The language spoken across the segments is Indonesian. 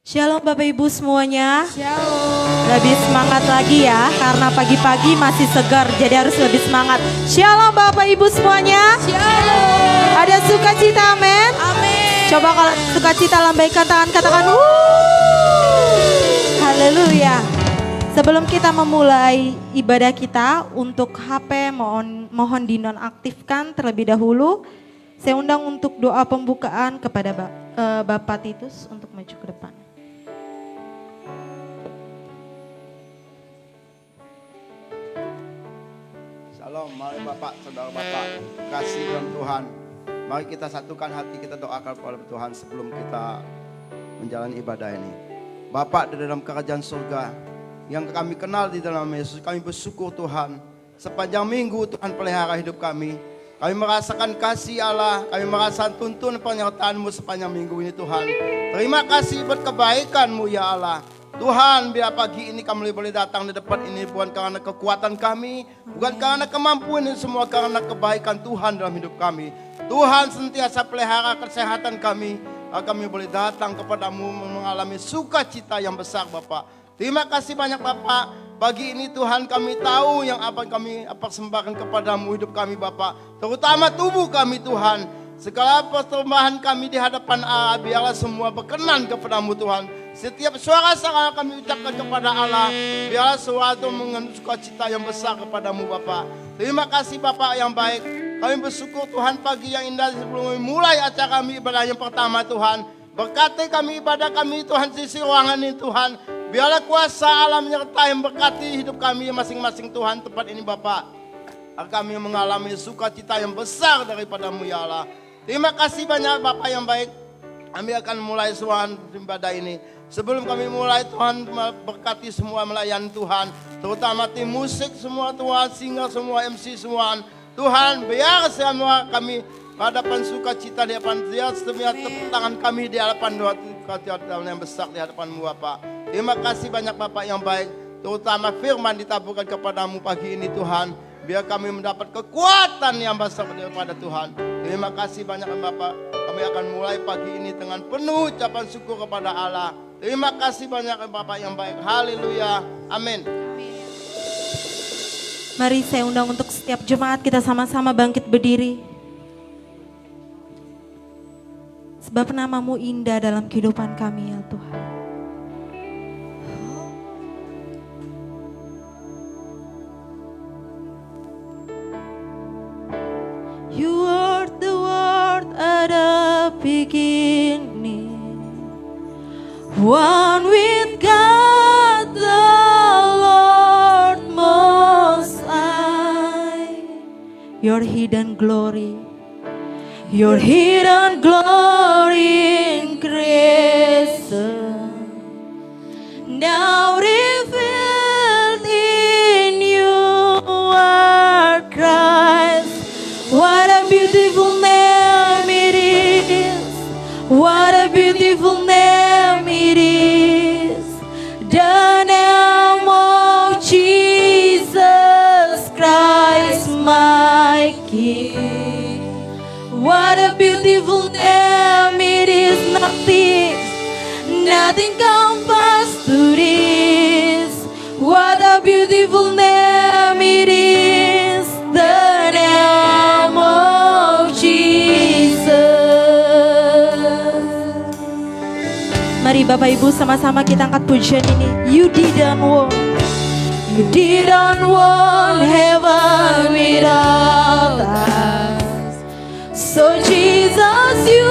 Shalom Bapak Ibu semuanya. Shalom. Lebih semangat lagi ya, karena pagi-pagi masih segar, jadi harus lebih semangat. Shalom Bapak Ibu semuanya. Shalom. Ada sukacita, amin. Amin. Coba kalau sukacita lambaikan tangan, katakan haleluya. Sebelum kita memulai ibadah kita, untuk HP mohon dinonaktifkan terlebih dahulu. Saya undang untuk doa pembukaan kepada Bapak Titus untuk maju ke depan. Shalom, mari Bapak, saudara Bapak, kasih dalam Tuhan. Mari kita satukan hati, kita doakan kepada Tuhan sebelum kita menjalani ibadah ini. Bapak di dalam kerajaan surga, yang kami kenal di dalam Yesus, kami bersyukur Tuhan. Sepanjang minggu Tuhan pelihara hidup kami. Kami merasakan kasih Allah, kami merasakan tuntun penyertaan-Mu sepanjang minggu ini Tuhan. Terima kasih buat kebaikan-Mu ya Allah. Tuhan, biar pagi ini kami boleh datang di depan ini bukan karena kekuatan kami, bukan karena kemampuan ini semua, karena kebaikan Tuhan dalam hidup kami. Tuhan sentiasa pelihara kesehatan kami, agar kami boleh datang kepadamu mengalami sukacita yang besar Bapak. Terima kasih banyak Bapak. Pagi ini Tuhan kami tahu yang apa kami persembahkan kepadamu hidup kami Bapak. Terutama tubuh kami Tuhan. Segala persembahan kami di hadapan Allah, biarlah semua berkenan kepadamu Tuhan. Setiap suara yang kami ucapkan kepada Allah, biarlah suatu mengandung sukacita yang besar kepadamu Bapak. Terima kasih Bapak yang baik. Kami bersyukur Tuhan pagi yang indah sebelum memulai acara kami ibadah yang pertama Tuhan. Berkati kami ibadah kami Tuhan, sisi ruangan ini Tuhan. Biarlah kuasa Allah menyertai memberkati hidup kami masing-masing Tuhan tempat ini Bapak. Agar kami mengalami sukacita yang besar daripadamu ya Allah. Terima kasih banyak Bapak yang baik. Kami akan mulai suara ibadah ini. Sebelum kami mulai Tuhan berkati semua melayani Tuhan. Terutama tim musik semua Tuhan, singer semua, MC semua. Tuhan biar semua kami hadapan sukacita di hadapan dia. Setiap tepuk tangan kami di hadapan doa yang besar di hadapan-Mu Bapak. Terima kasih banyak Bapak yang baik. Terutama firman ditaburkan kepadamu pagi ini Tuhan. Biar kami mendapat kekuatan yang besar daripada Tuhan. Terima kasih banyak Bapak. Kami akan mulai pagi ini dengan penuh ucapan syukur kepada Allah. Terima kasih banyak Bapak yang baik. Haleluya. Amin. Mari saya undang untuk setiap jemaat kita sama-sama bangkit berdiri. Sebab nama-Mu indah dalam kehidupan kami ya Tuhan. You are the word at the beginning, one with God the Lord Most High. Your hidden glory in creation, now revealed in you are Christ. What a beautiful name it is. What a beautiful name it is. The name of Jesus Christ my King. What a beautiful name it is. Nothing compares to this. What a beautiful name it is. The name of Jesus. Mari Bapak Ibu sama-sama kita angkat pujian ini. You didn't want heaven without us. So Jesus, you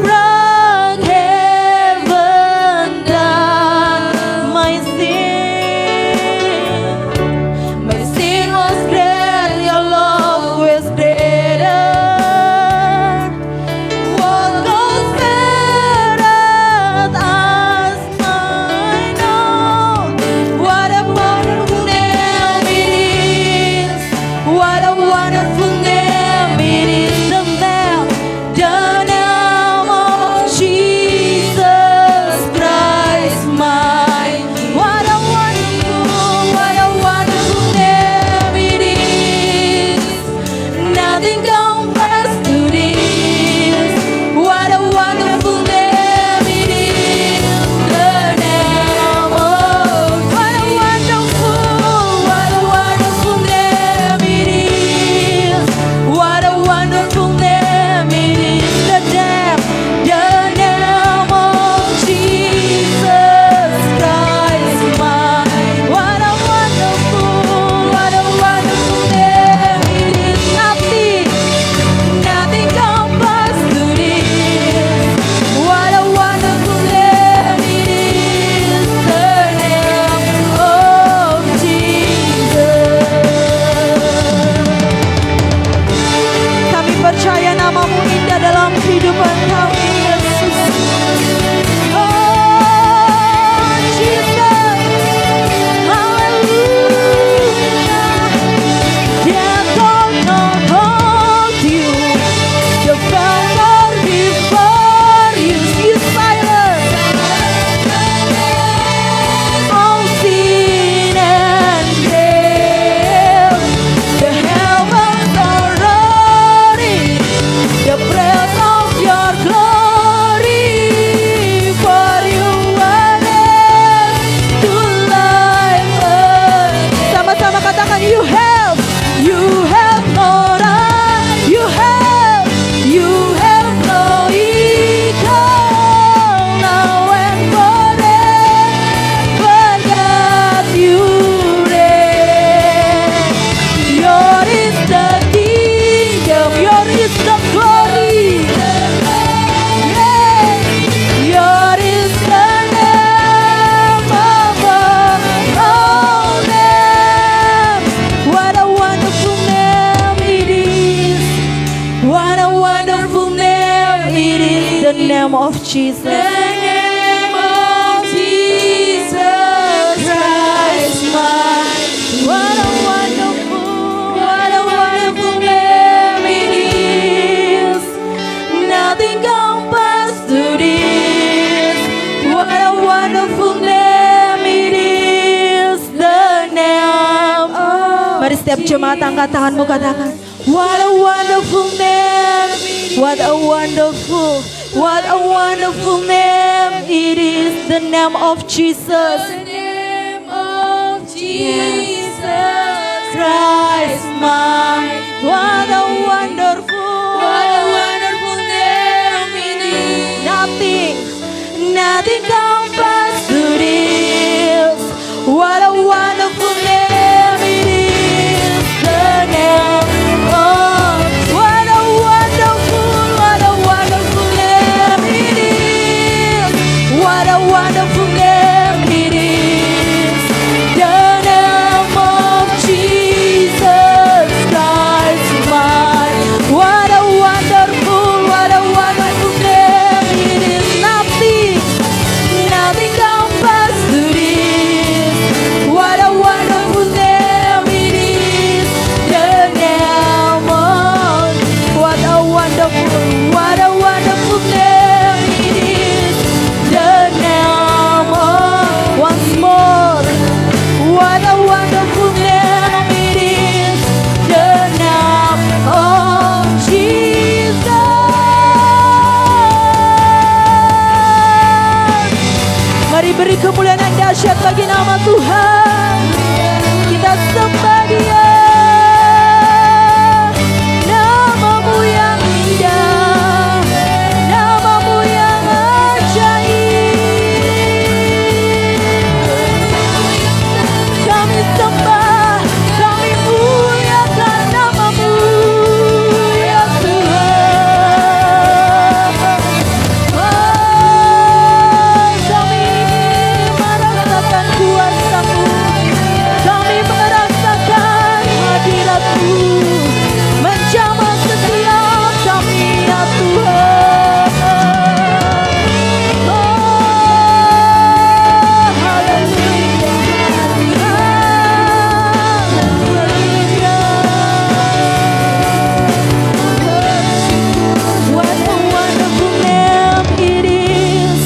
brought heaven down. My sin was great, your love was greater. What goes better as mine own. What a wonderful name it is. What a wonderful name it is. The name name of Jesus. The name of Jesus Christ, my. What a wonderful name it is. Nothing compares to this. What a wonderful name it is. The name of. Mari setiap jemaat angkat tanganmu, katakan, What a wonderful name. what a wonderful name it is. The name of Jesus. The name of Jesus Christ, my. What a wonderful name it is. Nothing compares to this. What a wonderful name it is. The name of. What a wonderful name it is. What a wonderful name it is. The name of Jesus Christ, my. What a wonderful name it is. Nothing compares to this. What a wonderful name it is. The name of. What a wonderful name it is. The name of. Once more. What a wonderful name it is. The name of Jesus. Mari beri kemuliaan yang dahsyat bagi nama Tuhan. Kita sembah Dia. Namamu yang indah, namamu yang ajaib. Kami sembah, kami muliakan namamu, ya Tuhan. Kami merasakan kuasa-Mu, kami merasakan hadirat-Mu, menjamah setiap kami, ya Tuhan. What a wonderful name it is.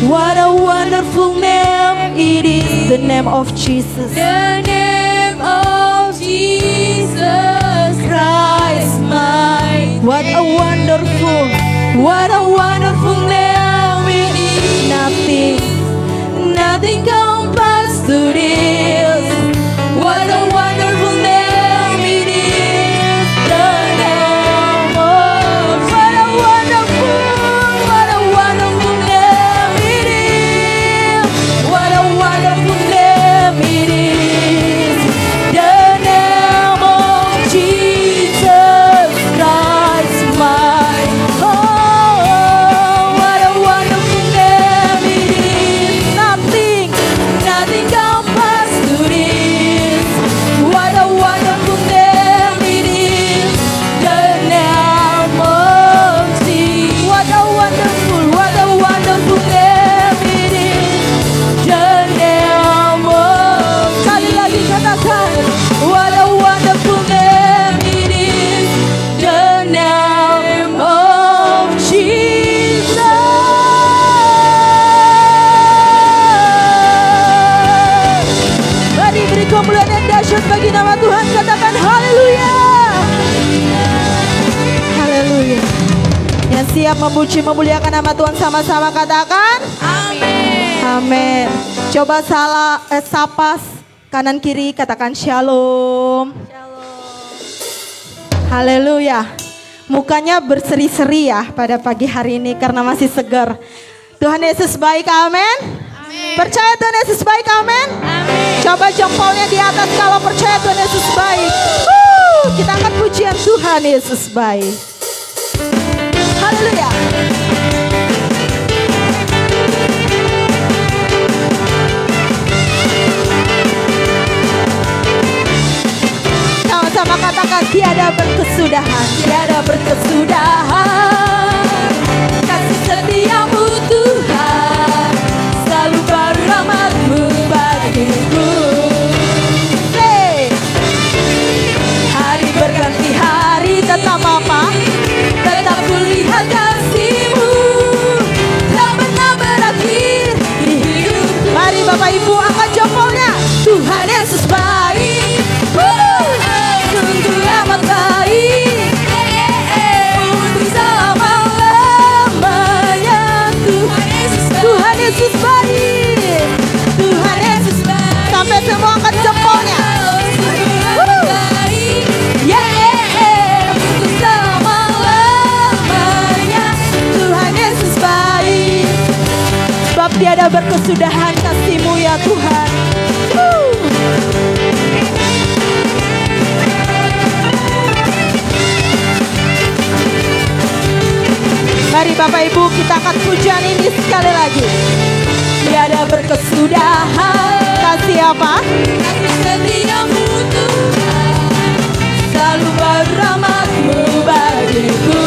What a wonderful name it is. The name of Jesus. The name of Jesus Christ, my. What a wonderful name it is. Nothing compares to this. What a wonderful name it is. The name of. What a wonderful name it is. What a wonderful name it is. The name of Jesus Christ, my. Oh, what a wonderful name it is. Nothing compares to this. What a wonderful name it is. The name of Jesus. What a wonderful name it is. The name of. Sekali lagi katakan, what a wonderful name it is. The name of Jesus. Mari beri kemuliaan yang dahsyat bagi nama Tuhan. Katakan haleluya. Haleluya. Yang siap memuji memuliakan nama Tuhan sama-sama katakan Amin. amin. Coba sapa kanan kiri, katakan shalom. Haleluya. Mukanya berseri-seri ya pada pagi hari ini karena masih segar. Tuhan Yesus baik, amin. Percaya Tuhan Yesus baik, amin. Coba jempolnya di atas kalau percaya Tuhan Yesus baik. Kita angkat pujian Tuhan Yesus baik. Haleluya. Sama-sama katakan tiada berkesudahan, tiada berkesudahan. Kasih Yesus baik. Tuhan Yesus baik. Sampai semua angkat jempolnya. Untuk selama-lamanya Tuhan Yesus baik. Sebab tiada berkesudahan kasih-Mu ya Tuhan. Mari Bapak Ibu kita angkat pujian ini sekali lagi. Tiada berkesudahan kasih apa? Kasih setiamu Tuhan, Selalu berahmat-Mu bagiku.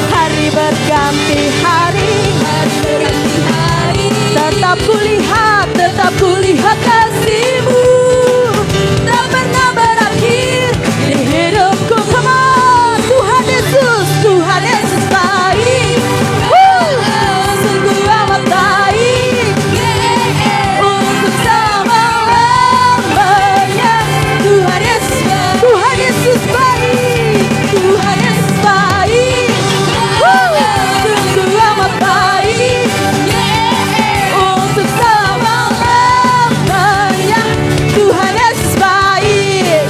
Hari berganti hari, hari berganti hari. tetap kulihat kasih-Mu. Tak pernah berakhir di hidupku. Come on, Tuhan Yesus baik. Sungguh amat baik. Untuk selama-lamanya Tuhan Yesus baik. Tuhan Yesus baik. Sungguh amat baik. Untuk selama-lamanya Tuhan Yesus baik.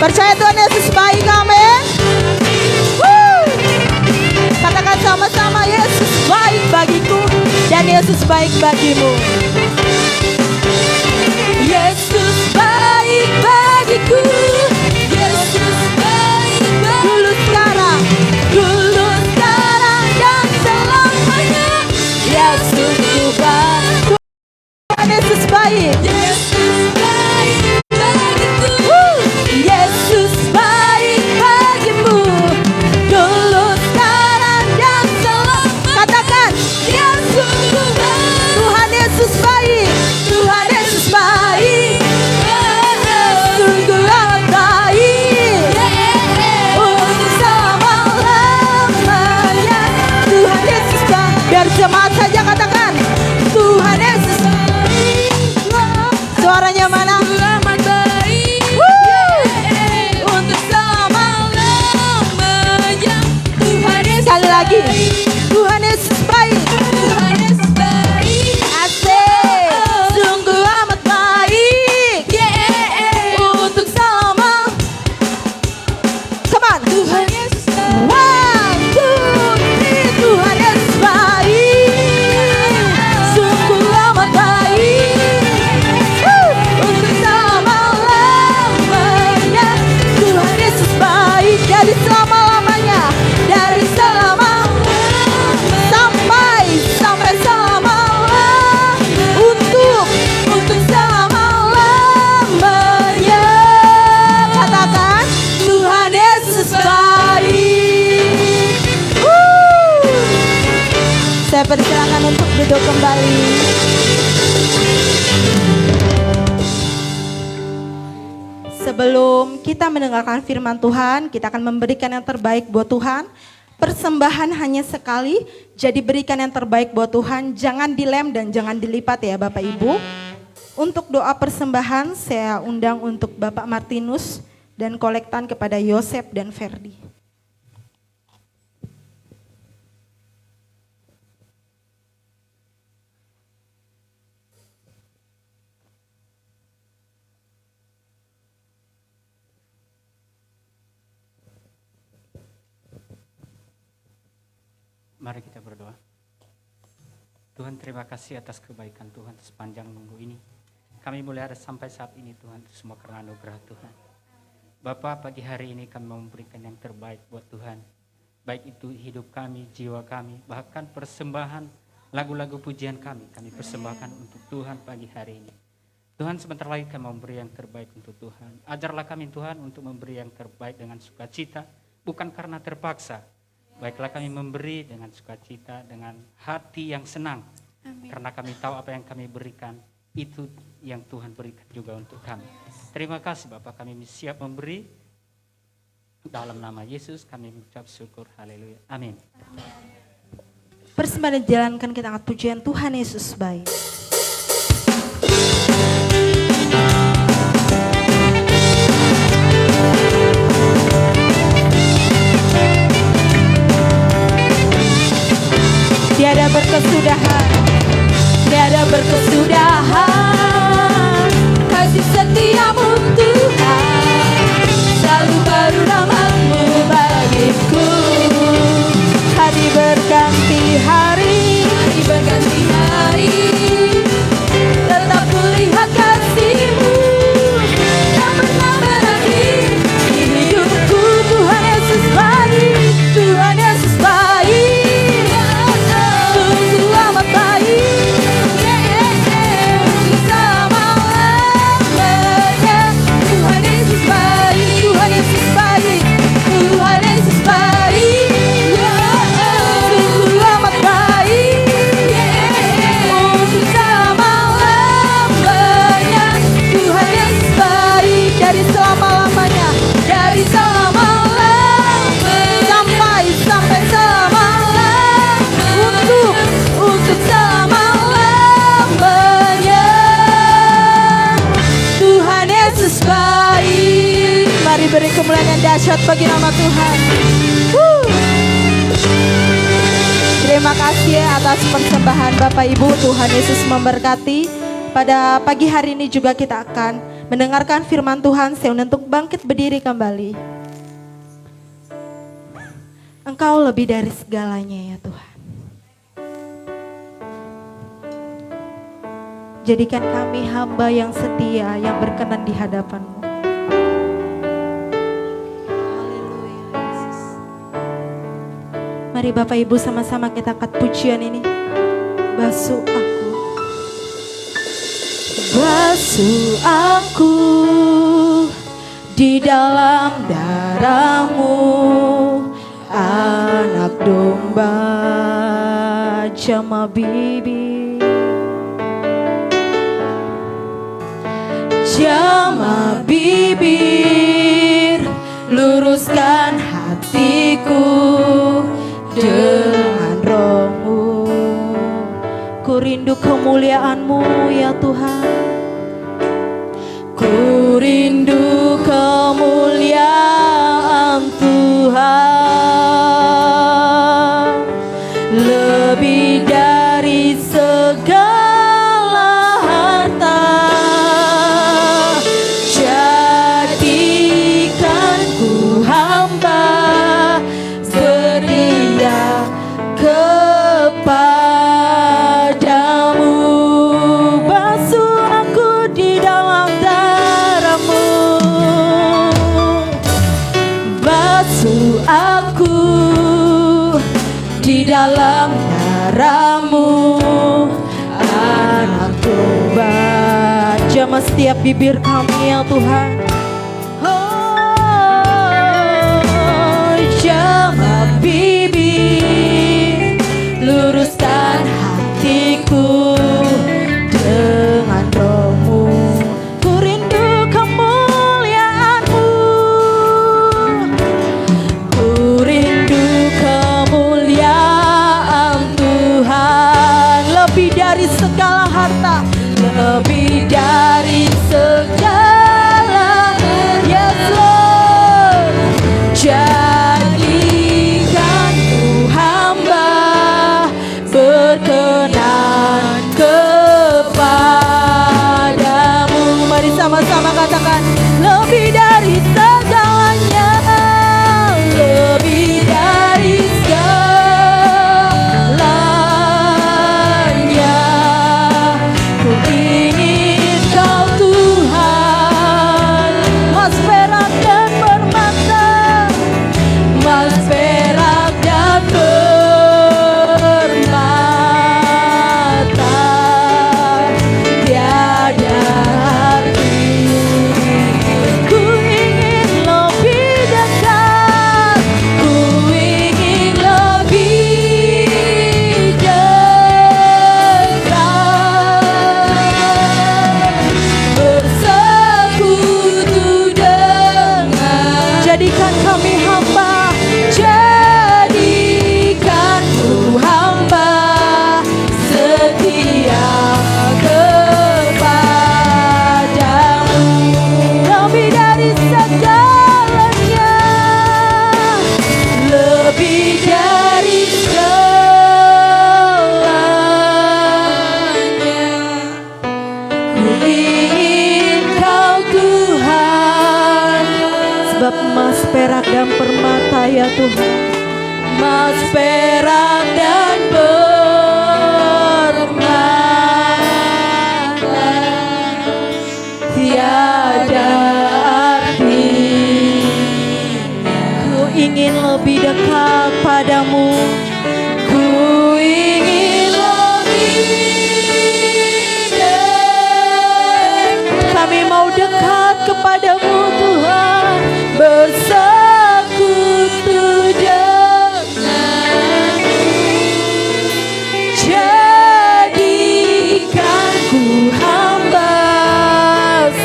Percaya Tuhan Yesus baik, amin. Katakan sama-sama, Yesus baik bagiku dan Yesus baik bagimu. Yesus baik bagiku. Yesus baik bagiku. Dulu sekarang dan selamanya. Yesus baik. Tuhan Yesus baik. Yesus baik bagiku. Yesus baik bagimu. Dulu sekarang dan selamanya. Katakan, Yesus baik. Tuhan Yesus baik. Tuhan Yesus baik. Sungguh amat baik. Untuk selama-lamanya Tuhan Yesus baik. Biar jemaat saja katakan, Tuhan Yesus baik. Suaranya mana? Amat baik. Untuk Selama-lamanya Tuhan Yesus sekali lagi, baik. Tuhan Yesus baik. Tuhan Yesus baik. Asik. Sungguh amat baik. Untuk selama. Come on. Tuhan Yesus baik. One, two, three. Tuhan Yesus baik. Sungguh amat baik. Untuk selama-lamanya Tuhan Yesus baik. Dari selama-lamanya. Dari selama sampai selama-lamanya. Untuk selama-lamanya. Katakan, Tuhan Yesus baik. Saya persilakan untuk duduk kembali. Sebelum kita mendengarkan firman Tuhan, kita akan memberikan yang terbaik buat Tuhan. Persembahan hanya sekali, jadi berikan yang terbaik buat Tuhan. Jangan dilem dan jangan dilipat ya Bapak Ibu. Untuk doa persembahan, saya undang untuk Bapak Martinus dan kolektan kepada Yosep dan Ferdi. Mari kita berdoa. Tuhan, terima kasih atas kebaikan Tuhan sepanjang minggu ini. Kami mulai ada sampai saat ini Tuhan, semua karena anugerah Tuhan. Bapa, pagi hari ini kami mau memberikan yang terbaik buat Tuhan. Baik itu hidup kami, jiwa kami, bahkan persembahan lagu-lagu pujian kami persembahkan untuk Tuhan pagi hari ini. Tuhan, sebentar lagi kami mau memberi yang terbaik untuk Tuhan. Ajarlah kami Tuhan untuk memberi yang terbaik dengan sukacita, bukan karena terpaksa. Baiklah kami memberi dengan sukacita, dengan hati yang senang. Amin. Karena kami tahu apa yang kami berikan, itu yang Tuhan berikan juga untuk kami. Terima kasih Bapak, kami siap memberi. Dalam nama Yesus kami mengucap syukur, haleluya, amin. Persembahan dijalankan kita angkat pujian Tuhan Yesus baik. Tiada berkesudahan, tiada berkesudahan. Kasih setiamu Tuhan, selalu baru namamu bagiku. Hari berganti hari, Hari berganti hari, tetap kulihat kasih-Mu yang pernah berakhir di hidupku. Tuhan Yesus baik, Tuhan Yesus baik, sungguh amat baik. Selama-lamanya Tuhan Yesus baik, Tuhan Yesus baik, Tuhan Yesus baik, sungguh amat baik. Untuk selama-lamanya Tuhan Yesus baik, dari selama-lamanya, dari selama-lamanya sampai selama-lamanya, untuk selama-lamanya Tuhan Yesus baik. mari beri kemuliaan yang dahsyat bagi nama Tuhan. Terima kasih atas persembahan Bapak Ibu. Tuhan Yesus memberkati. Pada pagi hari ini juga kita akan mendengarkan firman Tuhan. Saya undang untuk bangkit berdiri kembali. Engkau lebih dari segalanya ya Tuhan. Jadikan kami hamba yang setia, yang berkenan di hadapan-Mu. Haleluya Yesus. Mari Bapak Ibu sama-sama kita angkat pujian ini. Basuh aku, basuh aku di dalam darah-Mu, anak domba jama bibir. Jama bibir, luruskan hatiku dengan Roh-Mu. Ku rindu kemuliaan-Mu ya Tuhan. Ku rindu kemuliaan Tuhan, lebih dari segala harta. Jadikan ku hamba setia kepadamu. Basuh aku di dalam darah-Mu, basuh aku di dalam darah-Mu, anak domba. Jamah setiap bibir kami ya Tuhan. Oh, jamah bibir, luruskan hatiku dengan Roh-Mu. Ku rindu kemuliaan-Mu, ku rindu kemuliaan Tuhan, lebih dari segala harta, lebih dari segala. Yes Lord, jadikan ku hamba berkenan kepadamu. Mari sama-sama katakan, lebih dari segalanya, lebih dari segalanya. Ku ingin ya Tuhan. Emas, perak, dan permata tiada artinya. Ku ingin lebih dekat padamu. Ku ingin lebih dekat. Kami mau dekat kepadamu Tuhan. Bersekutu denganmu, jadikan ku hamba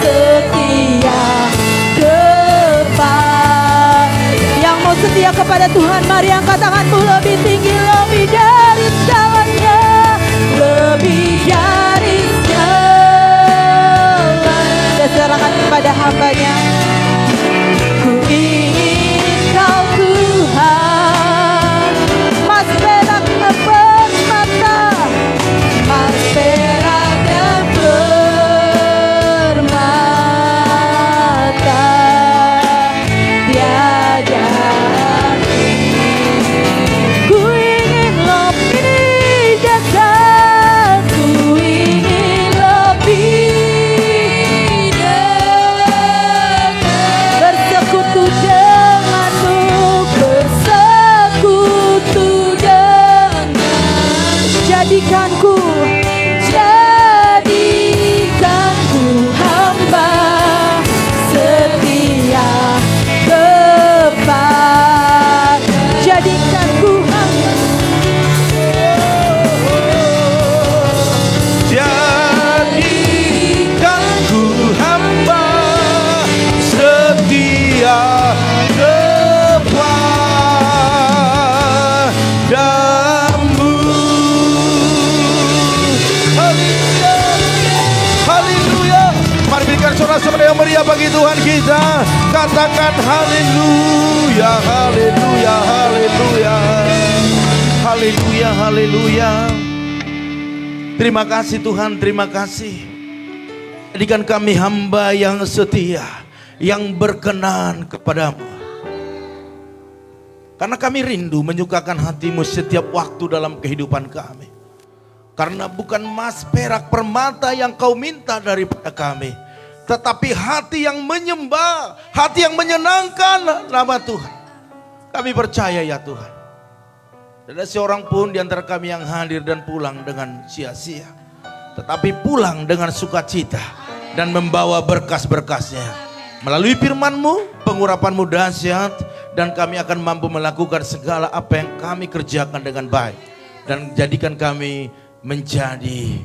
setia kepada. Yang mau setia kepada Tuhan, mari angkat tanganmu lebih tinggi, lebih dari segalanya, lebih dari segalanya. Dan serahkan kepada hambanya. Ku ingin kau Tuhan, Mas perak dan permata, emas, perak, dan permata tiada arti. ku ingin lebih dekat. Ku ingin lebih dekat. Bersekutu denganmu, Bersekutu denganmu, jadikanku jadikan ku hamba setia kepada. jadikanku hamba. Jadikan ku hamba setia kepadamu. Haleluya, haleluya. Mari berikan sorak-sorai yang meriah bagi Tuhan kita. Katakan haleluya, haleluya, haleluya. Haleluya, haleluya. Terima kasih Tuhan, terima kasih. Jadikan kami hamba yang setia, yang berkenan kepadamu. Karena kami rindu menyukakan hatimu setiap waktu dalam kehidupan kami. Karena bukan emas, perak, permata yang kau minta daripada kami, tetapi hati yang menyembah, hati yang menyenangkan nama Tuhan. Kami percaya ya Tuhan, tidak ada seorang pun di antara kami yang hadir dan pulang dengan sia-sia, tetapi pulang dengan sukacita dan membawa berkas-berkasnya. Melalui firman-Mu, pengurapan-Mu dahsyat, dan kami akan mampu melakukan segala apa yang kami kerjakan dengan baik. Dan jadikan kami menjadi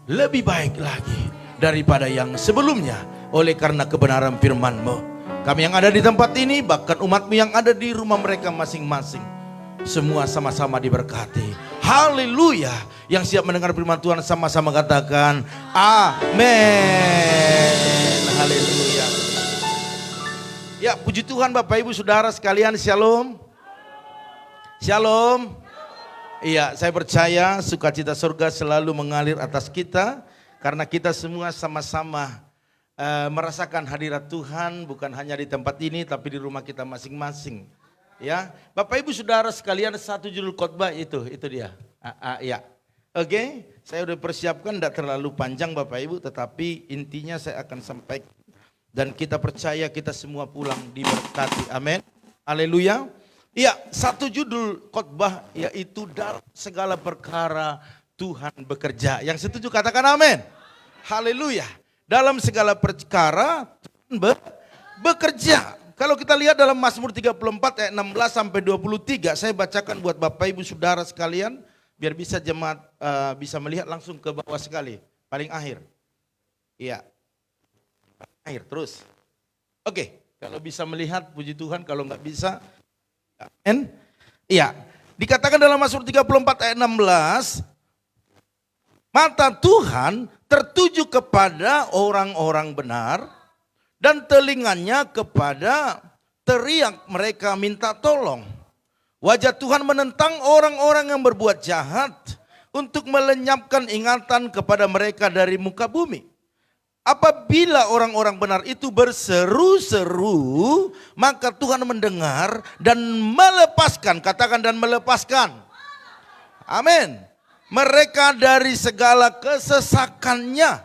lebih baik lagi daripada yang sebelumnya oleh karena kebenaran firman-Mu. Kami yang ada di tempat ini, bahkan umat-Mu yang ada di rumah mereka masing-masing, semua sama-sama diberkati. Haleluya. Yang siap mendengar firman Tuhan sama-sama katakan amin. Haleluya. Ya, puji Tuhan Bapak Ibu Saudara sekalian, shalom. Shalom. Iya, saya percaya sukacita surga selalu mengalir atas kita, karena kita semua sama-sama merasakan hadirat Tuhan, bukan hanya di tempat ini tapi di rumah kita masing-masing. Ya, Bapak Ibu Saudara sekalian, satu judul khotbah itu dia. Ya, oke, saya udah persiapkan, tidak terlalu panjang Bapak Ibu, tetapi intinya saya akan sampaikan. Dan kita percaya kita semua pulang diberkati, amin, haleluya. Iya, satu judul khotbah yaitu dalam segala perkara Tuhan bekerja. Yang setuju katakan amin, haleluya. Dalam segala perkara Tuhan bekerja. Kalau kita lihat dalam Mazmur 34 ayat 16 sampai 23, saya bacakan buat Bapak Ibu Saudara sekalian, biar bisa jemaat bisa melihat langsung ke bawah sekali, paling akhir. Iya. Akhir terus. Oke, kalau bisa melihat puji Tuhan, kalau nggak bisa, amin. Iya, dikatakan dalam Mazmur 34 ayat 16, mata Tuhan tertuju kepada orang-orang benar dan telinganya kepada teriak mereka minta tolong. Wajah Tuhan menentang orang-orang yang berbuat jahat untuk melenyapkan ingatan kepada mereka dari muka bumi. Apabila orang-orang benar itu berseru-seru, maka Tuhan mendengar dan melepaskan, katakan dan melepaskan. Amin. Mereka dari segala kesesakannya.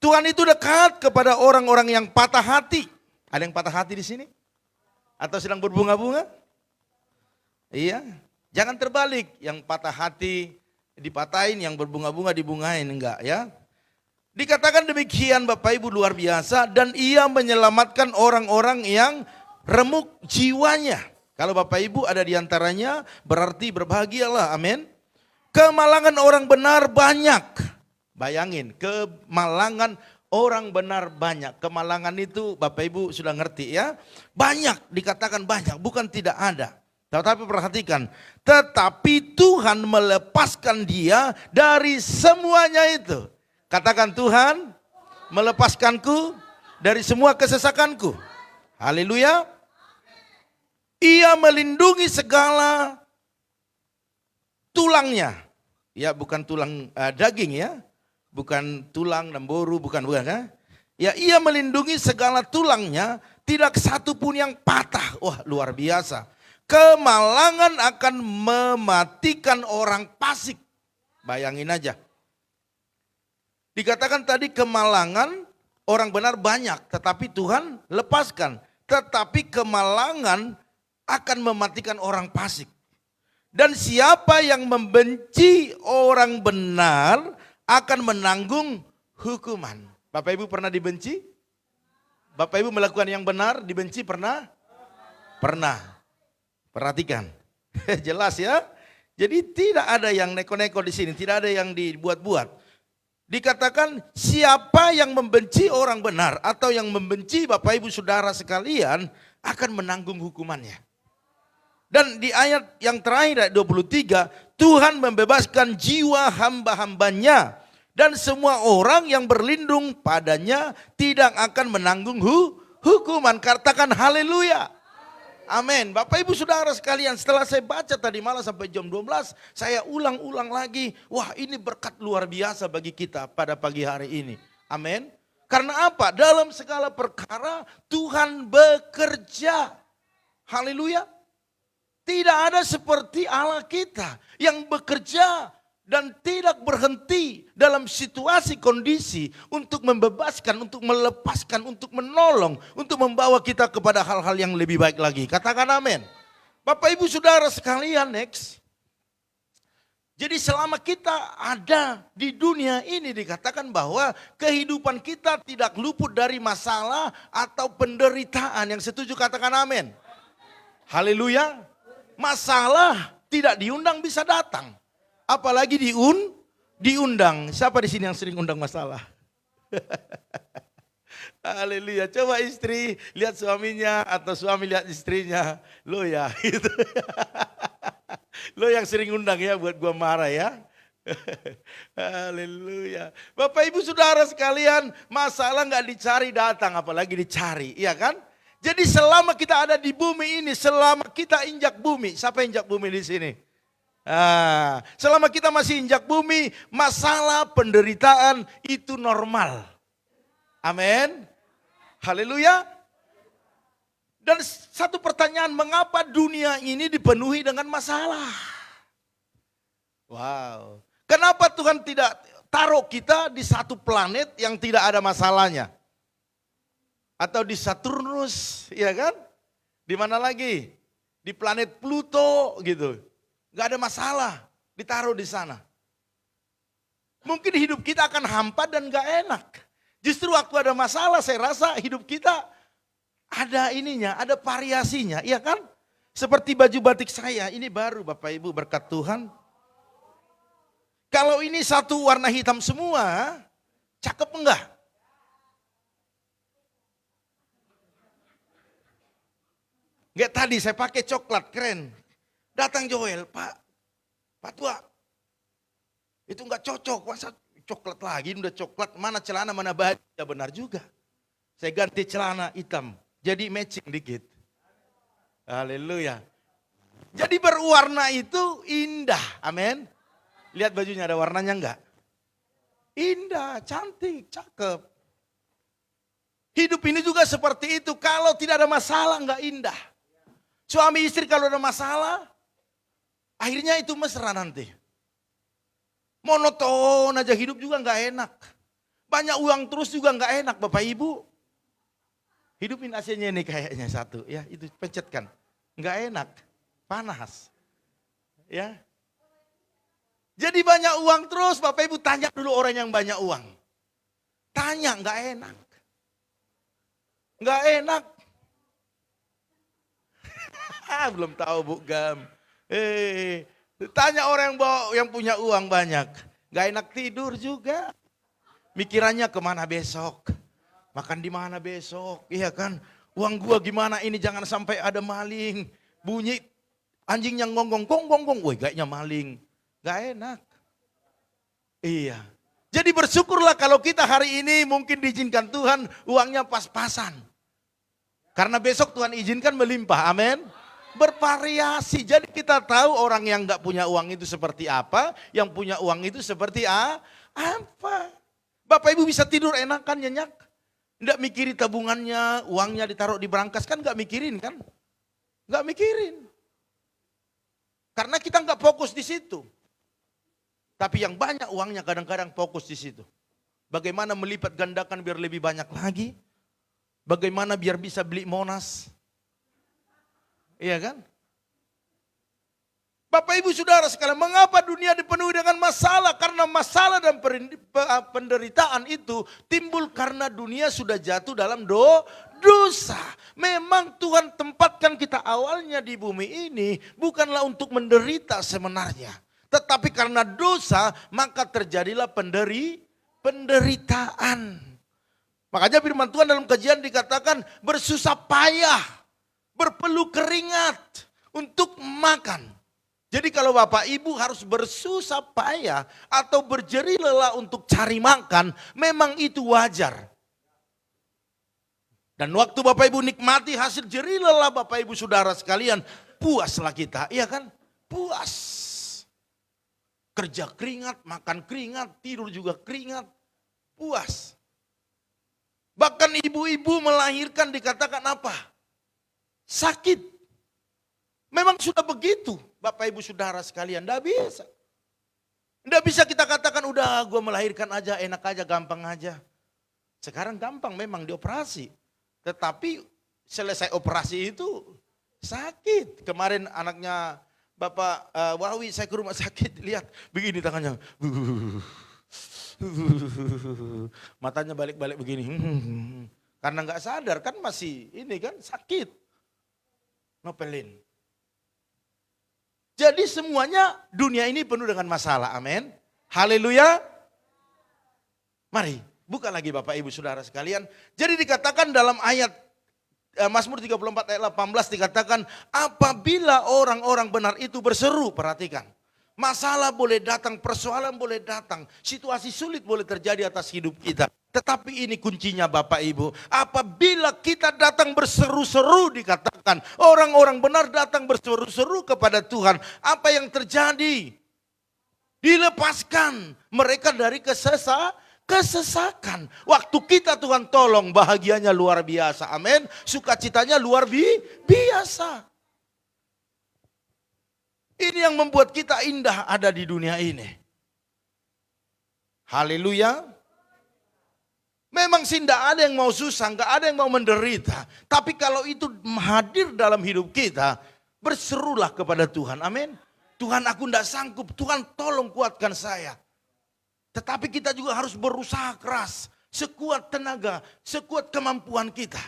Tuhan itu dekat kepada orang-orang yang patah hati. Ada yang patah hati di sini? Atau sedang berbunga-bunga? Iya. Jangan terbalik, yang patah hati dipatahin, yang berbunga-bunga dibungain, enggak ya. Dikatakan demikian Bapak Ibu luar biasa, dan ia menyelamatkan orang-orang yang remuk jiwanya. Kalau Bapak Ibu ada di antaranya berarti berbahagialah, amin. Kemalangan orang benar banyak. Bayangin, kemalangan orang benar banyak. Kemalangan itu Bapak Ibu sudah ngerti ya. Banyak, dikatakan banyak, bukan tidak ada. Tetapi perhatikan, tetapi Tuhan melepaskan dia dari semuanya itu. Katakan, Tuhan melepaskanku dari semua kesesakanku. Haleluya. Ia melindungi segala tulangnya. Ya, bukan tulang daging ya. Bukan tulang dan boru, bukan kan? Ya, ia melindungi segala tulangnya, tidak satu pun yang patah. Wah, luar biasa. Kemalangan akan mematikan orang fasik. Bayangin aja. Dikatakan tadi kemalangan orang benar banyak, tetapi Tuhan lepaskan. Tetapi kemalangan akan mematikan orang fasik. Dan siapa yang membenci orang benar akan menanggung hukuman. Bapak Ibu pernah dibenci? Bapak Ibu melakukan yang benar, dibenci pernah? Pernah. Perhatikan. Jelas ya. Jadi tidak ada yang neko-neko di sini, tidak ada yang dibuat-buat. Dikatakan siapa yang membenci orang benar atau yang membenci Bapak Ibu Saudara sekalian akan menanggung hukumannya. Dan di ayat yang terakhir ayat 23, Tuhan membebaskan jiwa hamba-hambanya dan semua orang yang berlindung padanya tidak akan menanggung hukuman. Katakan haleluya. Amin. Bapak Ibu Saudara sekalian, setelah saya baca tadi malam sampai jam 12, saya ulang-ulang lagi. Wah, ini berkat luar biasa bagi kita pada pagi hari ini. Amin. Karena apa? Dalam segala perkara Tuhan bekerja. Haleluya. Tidak ada seperti Allah kita yang bekerja dan tidak berhenti dalam situasi kondisi untuk membebaskan, untuk melepaskan, untuk menolong, untuk membawa kita kepada hal-hal yang lebih baik lagi. Katakan amin. Bapak Ibu Saudara sekalian, next. Jadi selama kita ada di dunia ini dikatakan bahwa kehidupan kita tidak luput dari masalah atau penderitaan. Yang setuju katakan amin. Haleluya. Masalah tidak diundang bisa datang. Apalagi diundang. Siapa di sini yang sering undang masalah? Haleluya. Coba istri lihat suaminya atau suami lihat istrinya. Lo ya gitu. Lo yang sering undang ya buat gua marah ya. Haleluya. Bapak Ibu Saudara sekalian, masalah nggak dicari datang, apalagi dicari, iya kan? Jadi selama kita ada di bumi ini, selama kita injak bumi, siapa injak bumi di sini? Selama kita masih injak bumi, masalah penderitaan itu normal. Amin. Haleluya. Dan satu pertanyaan, mengapa dunia ini dipenuhi dengan masalah? Wow. Kenapa Tuhan tidak taruh kita di satu planet yang tidak ada masalahnya? Atau di Saturnus, ya kan? Di mana lagi? Di planet Pluto gitu. Gak ada masalah, ditaruh di sana. Mungkin hidup kita akan hampa dan gak enak. Justru waktu ada masalah saya rasa hidup kita ada ininya, ada variasinya, iya kan? Seperti baju batik saya, ini baru Bapak Ibu berkat Tuhan. Kalau ini satu warna hitam semua, cakep enggak? Enggak, tadi saya pakai coklat, keren. Datang Joel, Pak Tua, itu enggak cocok, masa coklat lagi, udah coklat, mana celana, mana baju, ya benar juga. Saya ganti celana hitam, jadi matching dikit. Haleluya. Jadi berwarna itu indah, amin. Lihat bajunya ada warnanya enggak? Indah, cantik, cakep. Hidup ini juga seperti itu. Kalau tidak ada masalah nggak indah. Suami istri kalau ada masalah, akhirnya itu mesra nanti. Monoton aja hidup juga nggak enak. Banyak uang terus juga nggak enak Bapak Ibu. Hidupin AC-nya ini kayaknya satu ya, itu pencetkan. Nggak enak, panas. Ya. Jadi banyak uang terus, Bapak Ibu tanya dulu orang yang banyak uang. Tanya, nggak enak. Nggak enak. Belum tahu Bu Gam. Tanya orang yang punya uang banyak. Nggak enak tidur juga. Mikirannya kemana besok. Makan di mana besok. Iya kan. Uang gua gimana ini, jangan sampai ada maling. Bunyi anjing yang gonggong, gong. Woi kayaknya maling. Nggak enak. Iya. Jadi bersyukurlah kalau kita hari ini mungkin diizinkan Tuhan uangnya pas-pasan. Karena besok Tuhan izinkan melimpah, amin. Bervariasi, jadi kita tahu orang yang nggak punya uang itu seperti apa, yang punya uang itu seperti apa. Bapak Ibu bisa tidur enakan nyenyak. Nggak mikirin tabungannya, uangnya ditaruh di brankas, kan nggak mikirin kan. Nggak mikirin. Karena kita nggak fokus di situ. Tapi yang banyak uangnya kadang-kadang fokus di situ. Bagaimana melipat gandakan biar lebih banyak lagi. Bagaimana biar bisa beli Monas. Iya kan? Bapak Ibu Saudara sekalian, mengapa dunia dipenuhi dengan masalah? Karena masalah dan penderitaan itu timbul karena dunia sudah jatuh dalam dosa. Memang Tuhan tempatkan kita awalnya di bumi ini bukanlah untuk menderita sebenarnya. Tetapi karena dosa maka terjadilah penderitaan. Makanya firman Tuhan dalam kajian dikatakan bersusah payah, berpeluh keringat untuk makan. Jadi kalau Bapak Ibu harus bersusah payah atau berjerih lelah untuk cari makan, memang itu wajar. Dan waktu Bapak Ibu nikmati hasil jerih lelah Bapak Ibu Saudara sekalian, puaslah kita, iya kan? Puas. Kerja keringat, makan keringat, tidur juga keringat, puas. Bahkan ibu-ibu melahirkan dikatakan apa? Sakit. Memang sudah begitu Bapak Ibu Saudara sekalian, tidak bisa. Tidak bisa kita katakan udah gue melahirkan aja, enak aja, gampang aja. Sekarang gampang memang dioperasi. Tetapi selesai operasi itu sakit. Kemarin anaknya Bapak Wawi saya ke rumah sakit, lihat begini tangannya. Matanya balik-balik begini. Karena nggak sadar kan masih ini kan sakit. Nopelin. Jadi semuanya dunia ini penuh dengan masalah, amin. Haleluya. Mari buka lagi Bapak Ibu Saudara sekalian. Jadi dikatakan dalam ayat Mazmur 34 ayat 18 dikatakan apabila orang-orang benar itu berseru, perhatikan. Masalah boleh datang, persoalan boleh datang, situasi sulit boleh terjadi atas hidup kita. Tetapi ini kuncinya Bapak Ibu, apabila kita datang berseru-seru dikatakan, orang-orang benar datang berseru-seru kepada Tuhan, apa yang terjadi? Dilepaskan mereka dari kesesakan. Waktu kita Tuhan tolong, bahagianya luar biasa, amin. Sukacitanya luar biasa. Ini yang membuat kita indah ada di dunia ini. Haleluya. Memang sih tidak ada yang mau susah, nggak ada yang mau menderita. Tapi kalau itu hadir dalam hidup kita, berserulah kepada Tuhan. Amin. Tuhan aku tidak sanggup, Tuhan tolong kuatkan saya. Tetapi kita juga harus berusaha keras, sekuat tenaga, sekuat kemampuan kita.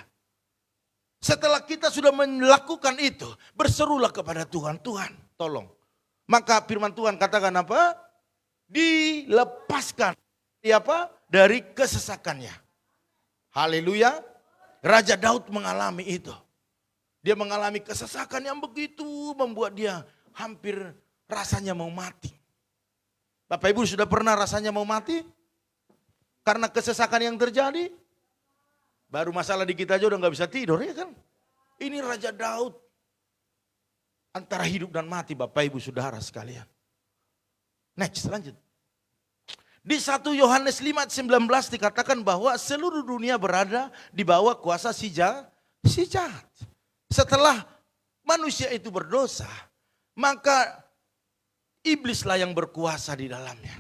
Setelah kita sudah melakukan itu, berserulah kepada Tuhan, Tuhan tolong. Maka firman Tuhan katakan apa? Dilepaskan. Dari kesesakannya. Haleluya. Raja Daud mengalami itu. Dia mengalami kesesakan yang begitu membuat dia hampir rasanya mau mati. Bapak Ibu sudah pernah rasanya mau mati? Karena kesesakan yang terjadi? Baru masalah di kita aja udah gak bisa tidur ya kan? Ini Raja Daud. Antara hidup dan mati Bapak Ibu Saudara sekalian. Next lanjut. Di 1 Yohanes 5:19 dikatakan bahwa seluruh dunia berada di bawah kuasa si jahat. Setelah manusia itu berdosa, maka iblislah yang berkuasa di dalamnya.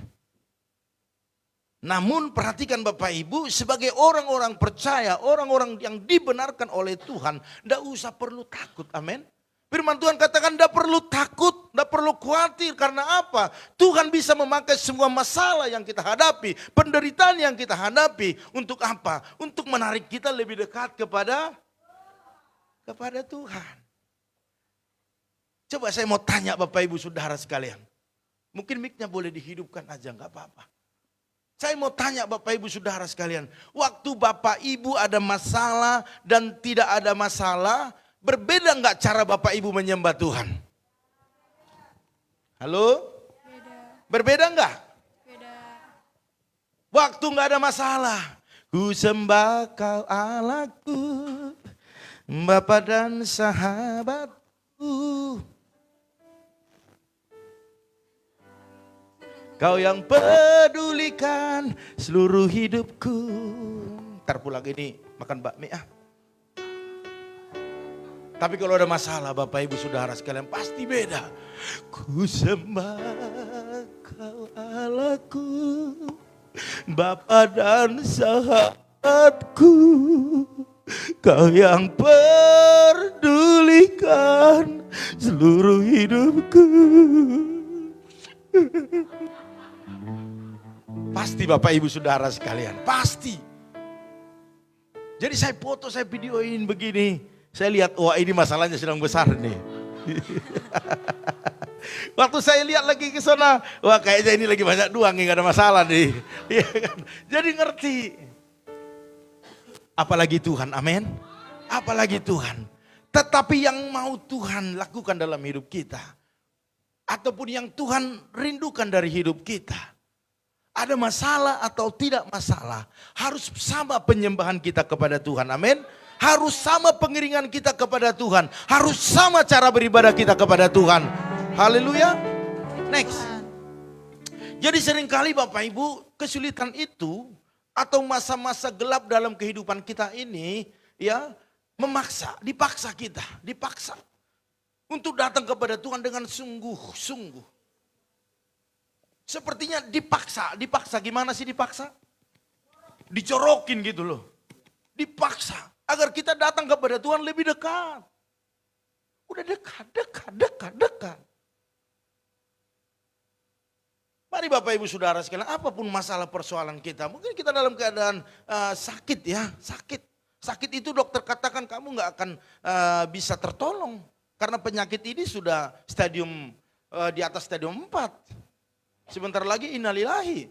Namun perhatikan Bapak Ibu, sebagai orang-orang percaya, orang-orang yang dibenarkan oleh Tuhan, tidak usah perlu takut, amin. Firman Tuhan katakan tidak perlu takut, tidak perlu khawatir. Karena apa? Tuhan bisa memakai semua masalah yang kita hadapi, penderitaan yang kita hadapi. Untuk apa? Untuk menarik kita lebih dekat kepada Tuhan. Coba saya mau tanya Bapak Ibu Saudara sekalian. Mungkin mic-nya boleh dihidupkan aja, nggak apa-apa. Saya mau tanya Bapak Ibu Saudara sekalian. Waktu Bapak Ibu ada masalah dan tidak ada masalah, berbeda nggak cara Bapak Ibu menyembah Tuhan? Halo? Berbeda nggak? Waktu nggak ada masalah, ku sembah Kau Allahku, Bapa dan sahabatku. Kau yang pedulikan seluruh hidupku. Ntar pulang ini makan bakmi ah. Tapi kalau ada masalah Bapak Ibu Saudara sekalian pasti beda. Ku sembah Kau Allahku, Bapa dan sahabatku. Kau yang pedulikan seluruh hidupku. Pasti Bapak Ibu Saudara sekalian, pasti. Jadi saya foto, saya videoin begini. Saya lihat, wah ini masalahnya sedang besar nih. Waktu saya lihat lagi ke sana, wah kayaknya ini lagi banyak duang, nggak ada masalah nih. Jadi ngerti. Apalagi Tuhan, amin. Apalagi Tuhan. Tetapi yang mau Tuhan lakukan dalam hidup kita, ataupun yang Tuhan rindukan dari hidup kita, ada masalah atau tidak masalah, harus sama penyembahan kita kepada Tuhan, amin. Harus sama pengiringan kita kepada Tuhan, harus sama cara beribadah kita kepada Tuhan. Haleluya. Next. Jadi seringkali Bapak Ibu, kesulitan itu atau masa-masa gelap dalam kehidupan kita ini, ya, dipaksa kita untuk datang kepada Tuhan dengan sungguh-sungguh. Sepertinya dipaksa gimana sih dipaksa? Dicorokin gitu loh. Dipaksa agar kita datang kepada Tuhan lebih dekat. Udah dekat. Mari Bapak Ibu Saudara sekalian, apapun masalah persoalan kita, mungkin kita dalam keadaan sakit ya, sakit. Sakit itu dokter katakan kamu nggak akan bisa tertolong. Karena penyakit ini sudah stadium di atas stadium 4. Sebentar lagi innalillahi.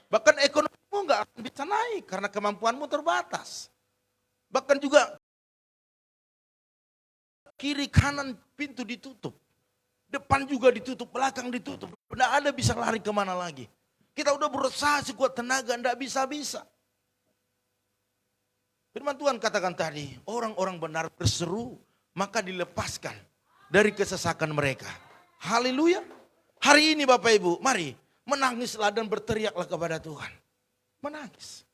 Bahkan ekonomimu nggak akan bisa naik karena kemampuanmu terbatas. Bahkan juga kiri kanan pintu ditutup. Depan juga ditutup, belakang ditutup. Tidak ada bisa lari kemana lagi. Kita udah berusaha sekuat tenaga, tidak bisa-bisa. Firman Tuhan katakan tadi, orang-orang benar berseru, maka dilepaskan dari kesesakan mereka. Haleluya. Hari ini Bapak Ibu, mari menangislah dan berteriaklah kepada Tuhan. Menangis.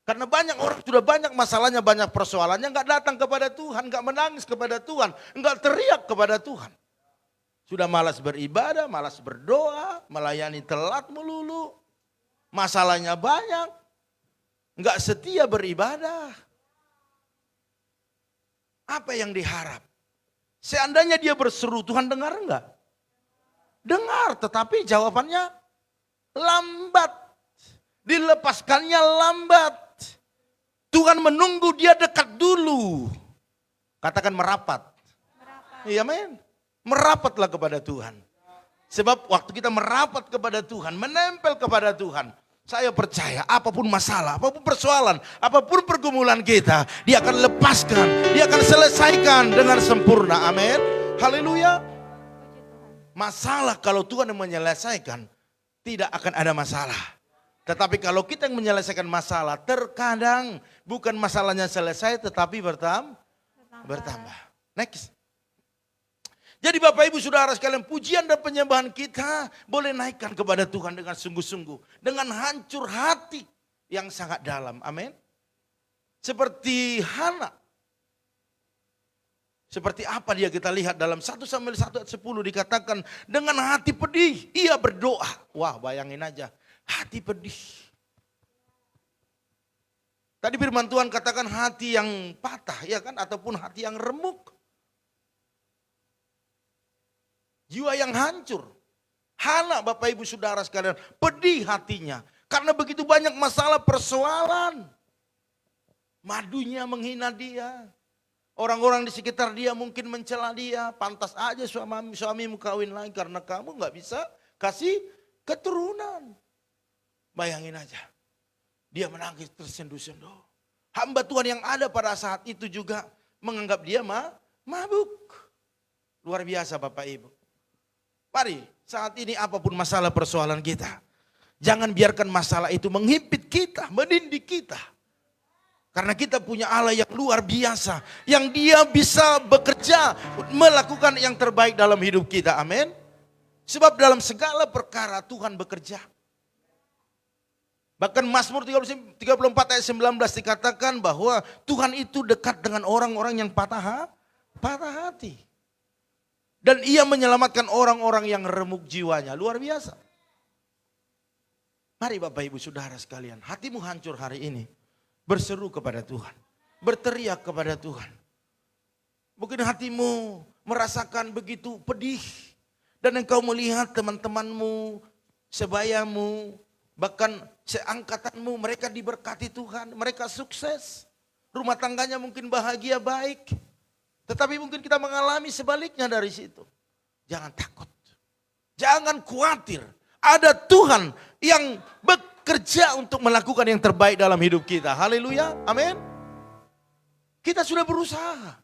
Karena banyak orang sudah banyak masalahnya, banyak persoalannya, nggak datang kepada Tuhan, nggak menangis kepada Tuhan, nggak teriak kepada Tuhan. Sudah malas beribadah, malas berdoa, melayani telat melulu. Masalahnya banyak, nggak setia beribadah. Apa yang diharap? Seandainya dia berseru, Tuhan dengar enggak? Dengar, tetapi jawabannya lambat. Dilepaskannya lambat. Tuhan menunggu dia dekat dulu. Katakan merapat. Iya men. Merapatlah kepada Tuhan. Sebab waktu kita merapat kepada Tuhan, menempel kepada Tuhan, saya percaya apapun masalah, apapun persoalan, apapun pergumulan kita, dia akan lepaskan, dia akan selesaikan dengan sempurna. Amin. Haleluya. Masalah kalau Tuhan yang menyelesaikan, tidak akan ada masalah. Tetapi kalau kita yang menyelesaikan masalah, terkadang bukan masalahnya selesai tetapi bertambah. Next. Jadi Bapak Ibu Saudara sekalian, pujian dan penyembahan kita boleh naikkan kepada Tuhan dengan sungguh-sungguh. Dengan hancur hati yang sangat dalam. Amin. Seperti Hana. Seperti apa dia kita lihat dalam 1 Samuel 1 ayat 10 dikatakan. Dengan hati pedih ia berdoa. Wah, bayangin aja. Hati pedih. Tadi firman Tuhan katakan hati yang patah, ya kan? Ataupun hati yang remuk. Jiwa yang hancur. Hana Bapak Ibu Saudara sekalian, pedih hatinya. Karena begitu banyak masalah persoalan. Madunya menghina dia. Orang-orang di sekitar dia mungkin mencela dia. Pantas aja suamimu kawin lagi karena kamu gak bisa kasih keturunan. Bayangin aja. Dia menangis tersenduh-senduh. Hamba Tuhan yang ada pada saat itu juga menganggap dia mabuk. Luar biasa Bapak Ibu. Mari saat ini apapun masalah persoalan kita. Jangan biarkan masalah itu menghimpit kita, menindih kita. Karena kita punya Allah yang luar biasa. Yang dia bisa bekerja, melakukan yang terbaik dalam hidup kita. Amin. Sebab dalam segala perkara Tuhan bekerja. Bahkan Mazmur 34 ayat 19 dikatakan bahwa Tuhan itu dekat dengan orang-orang yang patah hati. Dan ia menyelamatkan orang-orang yang remuk jiwanya. Luar biasa. Mari Bapak Ibu Saudara sekalian. Hatimu hancur hari ini. Berseru kepada Tuhan. Berteriak kepada Tuhan. Mungkin hatimu merasakan begitu pedih. Dan engkau melihat teman-temanmu, sebayamu, bahkan seangkatanmu, mereka diberkati Tuhan. Mereka sukses. Rumah tangganya mungkin bahagia baik. Tetapi mungkin kita mengalami sebaliknya dari situ. Jangan takut. Jangan khawatir. Ada Tuhan yang bekerja untuk melakukan yang terbaik dalam hidup kita. Haleluya. Amin. Kita sudah berusaha.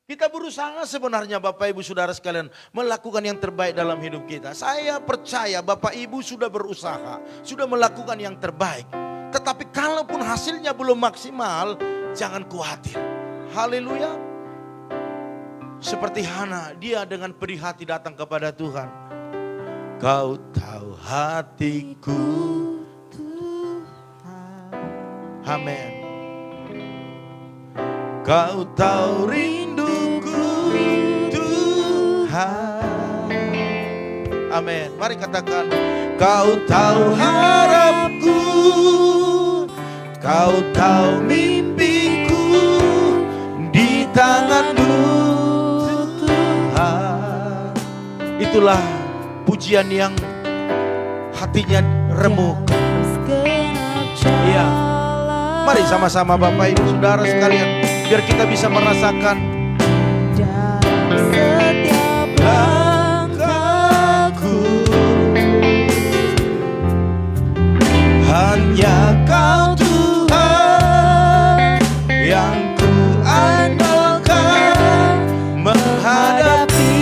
Kita berusaha sebenarnya Bapak Ibu Saudara sekalian melakukan yang terbaik dalam hidup kita. Saya percaya Bapak Ibu sudah berusaha. Sudah melakukan yang terbaik. Tetapi kalaupun hasilnya belum maksimal, jangan khawatir. Haleluya. Seperti Hana, dia dengan pedih hati datang kepada Tuhan. Kau tahu hatiku. Amin. Kau tahu rinduku Tuhan. Amin. Mari katakan. Kau tahu harapku. Kau tahu mimpiku di tanganmu. Itulah pujian yang hatinya remuk. Iya. Mari sama-sama Bapak Ibu Saudara sekalian, biar kita bisa merasakan setiap langkahku hanya Kau Tuhan yang ku andalkan menghadapi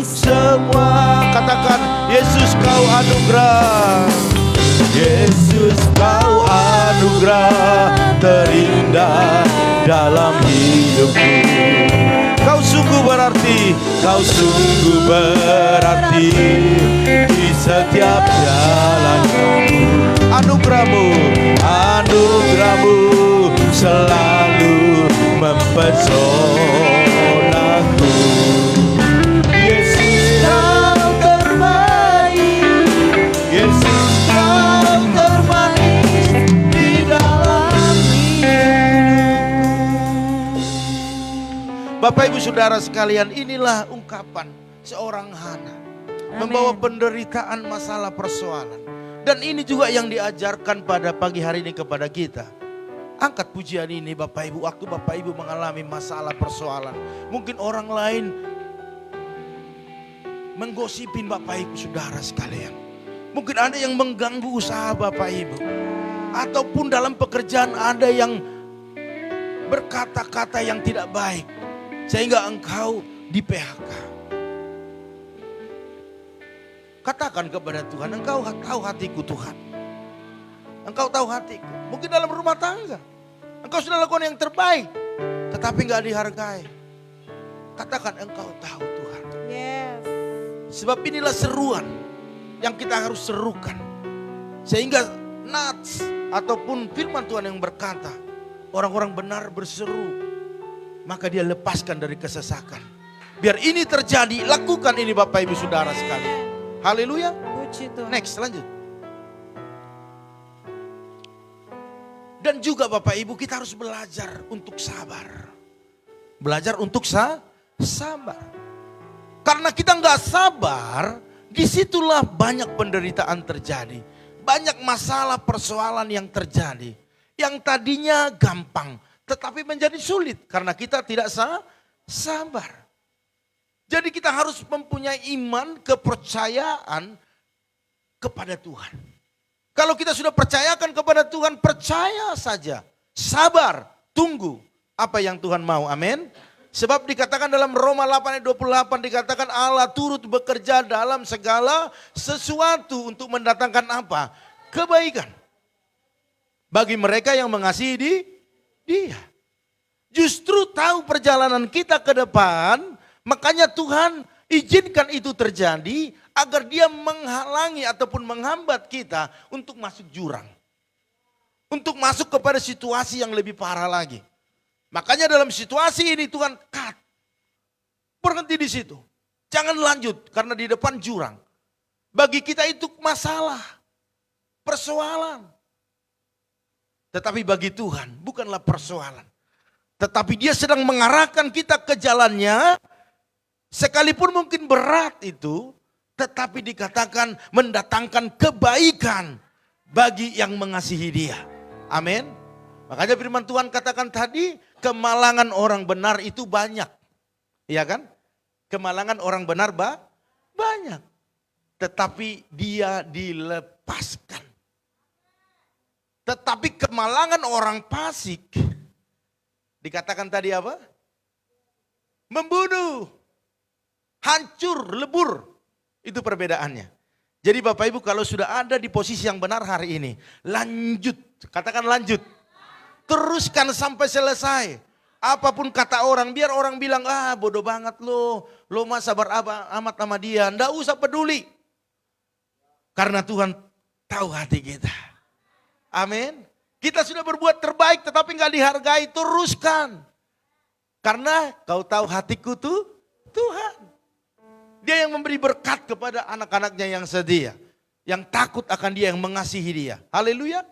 semua. Katakan, Yesus Kau anugerah. Yesus Kau anugerah terindah dalam hidupku. Kau sungguh berarti, Kau sungguh berarti di setiap jalanku. Anugerahmu, anugerahmu selalu mempesonaku. Yesus Kau terbaik, Yesus Kau termanis di dalam hidupku. Bapak Ibu Saudara sekalian, inilah ungkapan seorang Hana. Membawa penderitaan masalah persoalan. Dan ini juga yang diajarkan pada pagi hari ini kepada kita. Angkat pujian ini Bapak Ibu, waktu Bapak Ibu mengalami masalah persoalan. Mungkin orang lain menggosipin Bapak Ibu Saudara sekalian. Mungkin ada yang mengganggu usaha Bapak Ibu. Ataupun dalam pekerjaan ada yang berkata-kata yang tidak baik. Sehingga engkau di PHK. Katakan kepada Tuhan, Engkau tahu hatiku Tuhan. Engkau tahu hatiku. Mungkin dalam rumah tangga. Engkau sudah lakukan yang terbaik. Tetapi gak dihargai. Katakan engkau tahu Tuhan. Yes. Sebab inilah seruan yang kita harus serukan. Sehingga nats ataupun firman Tuhan yang berkata, orang-orang benar berseru, maka dia lepaskan dari kesesakan. Biar ini terjadi, lakukan ini Bapak Ibu Saudara sekalian. Haleluya. Puji Tuhan. Next, lanjut. Dan juga Bapak Ibu kita harus belajar untuk sabar. Belajar untuk sabar. Karena kita nggak sabar, disitulah banyak penderitaan terjadi. Banyak masalah persoalan yang terjadi. Yang tadinya gampang, tetapi menjadi sulit. Karena kita tidak sabar. Jadi kita harus mempunyai iman, kepercayaan kepada Tuhan. Kalau kita sudah percayakan kepada Tuhan, percaya saja. Sabar, tunggu apa yang Tuhan mau. Amin. Sebab dikatakan dalam Roma 8 ayat 28 dikatakan Allah turut bekerja dalam segala sesuatu untuk mendatangkan apa? Kebaikan. Bagi mereka yang mengasihi Dia. Justru tahu perjalanan kita ke depan, makanya Tuhan izinkan itu terjadi agar Dia menghalangi ataupun menghambat kita untuk masuk jurang. Untuk masuk kepada situasi yang lebih parah lagi. Makanya dalam situasi ini Tuhan cut. Berhenti di situ. Jangan lanjut karena di depan jurang. Bagi kita itu masalah, persoalan. Tetapi bagi Tuhan bukanlah persoalan. Tetapi Dia sedang mengarahkan kita ke jalannya. Sekalipun mungkin berat itu, tetapi dikatakan mendatangkan kebaikan bagi yang mengasihi Dia. Amin. Makanya firman Tuhan katakan tadi, kemalangan orang benar itu banyak. Iya kan? Kemalangan orang benar banyak. Tetapi dia dilepaskan. Tetapi kemalangan orang fasik, dikatakan tadi apa? Membunuh. Hancur, lebur. Itu perbedaannya. Jadi Bapak Ibu kalau sudah ada di posisi yang benar hari ini, lanjut. Katakan lanjut. Teruskan sampai selesai. Apapun kata orang, biar orang bilang, bodoh banget lo mah sabar amat sama dia. Nggak usah peduli. Karena Tuhan tahu hati kita. Amin. Kita sudah berbuat terbaik tetapi nggak dihargai, teruskan. Karena kau tahu hatiku tuh Tuhan. Dia yang memberi berkat kepada anak-anaknya yang setia. Yang takut akan Dia, yang mengasihi Dia. Haleluya.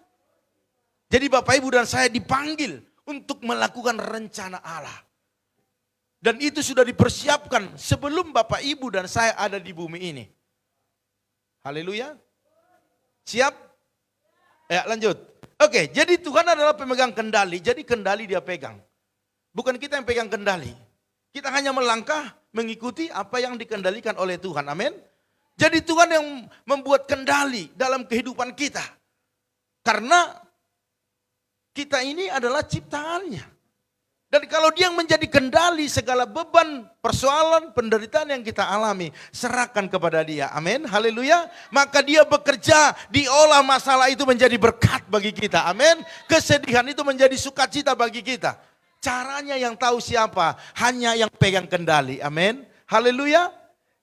Jadi Bapak Ibu dan saya dipanggil untuk melakukan rencana Allah. Dan itu sudah dipersiapkan sebelum Bapak Ibu dan saya ada di bumi ini. Haleluya. Siap? Ya lanjut. Oke, jadi Tuhan adalah pemegang kendali. Jadi kendali Dia pegang. Bukan kita yang pegang kendali. Kita hanya melangkah mengikuti apa yang dikendalikan oleh Tuhan. Amin. Jadi Tuhan yang membuat kendali dalam kehidupan kita. Karena kita ini adalah ciptaannya. Dan kalau Dia yang menjadi kendali segala beban, persoalan, penderitaan yang kita alami, serahkan kepada Dia. Amin. Haleluya. Maka Dia bekerja, diolah masalah itu menjadi berkat bagi kita. Amin. Kesedihan itu menjadi sukacita bagi kita. Caranya yang tahu siapa? Hanya yang pegang kendali. Amin. Haleluya.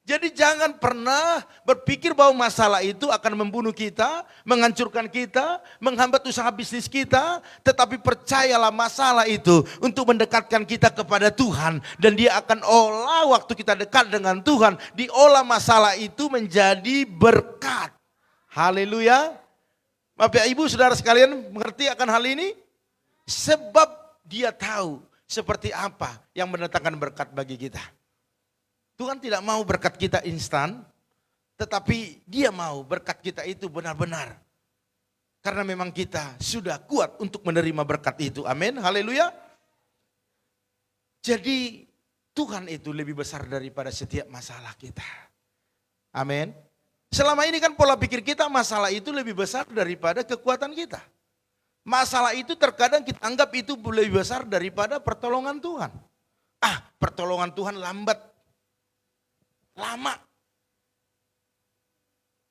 Jadi jangan pernah berpikir bahwa masalah itu akan membunuh kita, menghancurkan kita, menghambat usaha bisnis kita. Tetapi percayalah masalah itu untuk mendekatkan kita kepada Tuhan. Dan Dia akan olah waktu kita dekat dengan Tuhan. Diolah masalah itu menjadi berkat. Haleluya. Bapak Ibu saudara sekalian mengerti akan hal ini? Sebab Dia tahu seperti apa yang mendatangkan berkat bagi kita. Tuhan tidak mau berkat kita instan, tetapi Dia mau berkat kita itu benar-benar. Karena memang kita sudah kuat untuk menerima berkat itu. Amin, haleluya. Jadi Tuhan itu lebih besar daripada setiap masalah kita. Amin. Selama ini kan pola pikir kita masalah itu lebih besar daripada kekuatan kita. Masalah itu terkadang kita anggap itu lebih besar daripada pertolongan Tuhan. Pertolongan Tuhan lambat. Lama.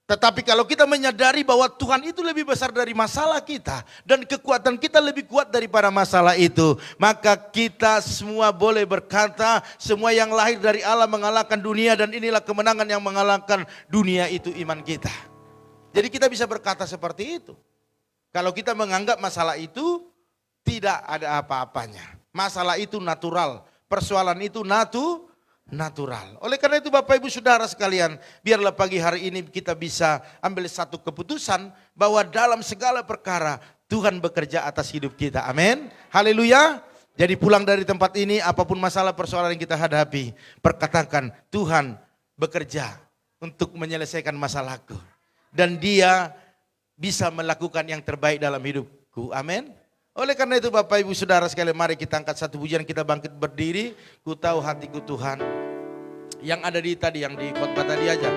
Tetapi kalau kita menyadari bahwa Tuhan itu lebih besar dari masalah kita dan kekuatan kita lebih kuat daripada masalah itu, maka kita semua boleh berkata, semua yang lahir dari Allah mengalahkan dunia dan inilah kemenangan yang mengalahkan dunia itu iman kita. Jadi kita bisa berkata seperti itu. Kalau kita menganggap masalah itu tidak ada apa-apanya. Masalah itu natural, persoalan itu natural. Oleh karena itu Bapak Ibu Saudara sekalian, biarlah pagi hari ini kita bisa ambil satu keputusan bahwa dalam segala perkara Tuhan bekerja atas hidup kita. Amin. Haleluya. Jadi pulang dari tempat ini, apapun masalah persoalan yang kita hadapi, perkatakan Tuhan bekerja untuk menyelesaikan masalahku. Dan Dia bisa melakukan yang terbaik dalam hidupku. Amin. Oleh karena itu Bapak Ibu Saudara sekalian, mari kita angkat satu pujian, kita bangkit berdiri. Ku tahu hatiku Tuhan. Yang ada di tadi, yang di khotbah tadi aja.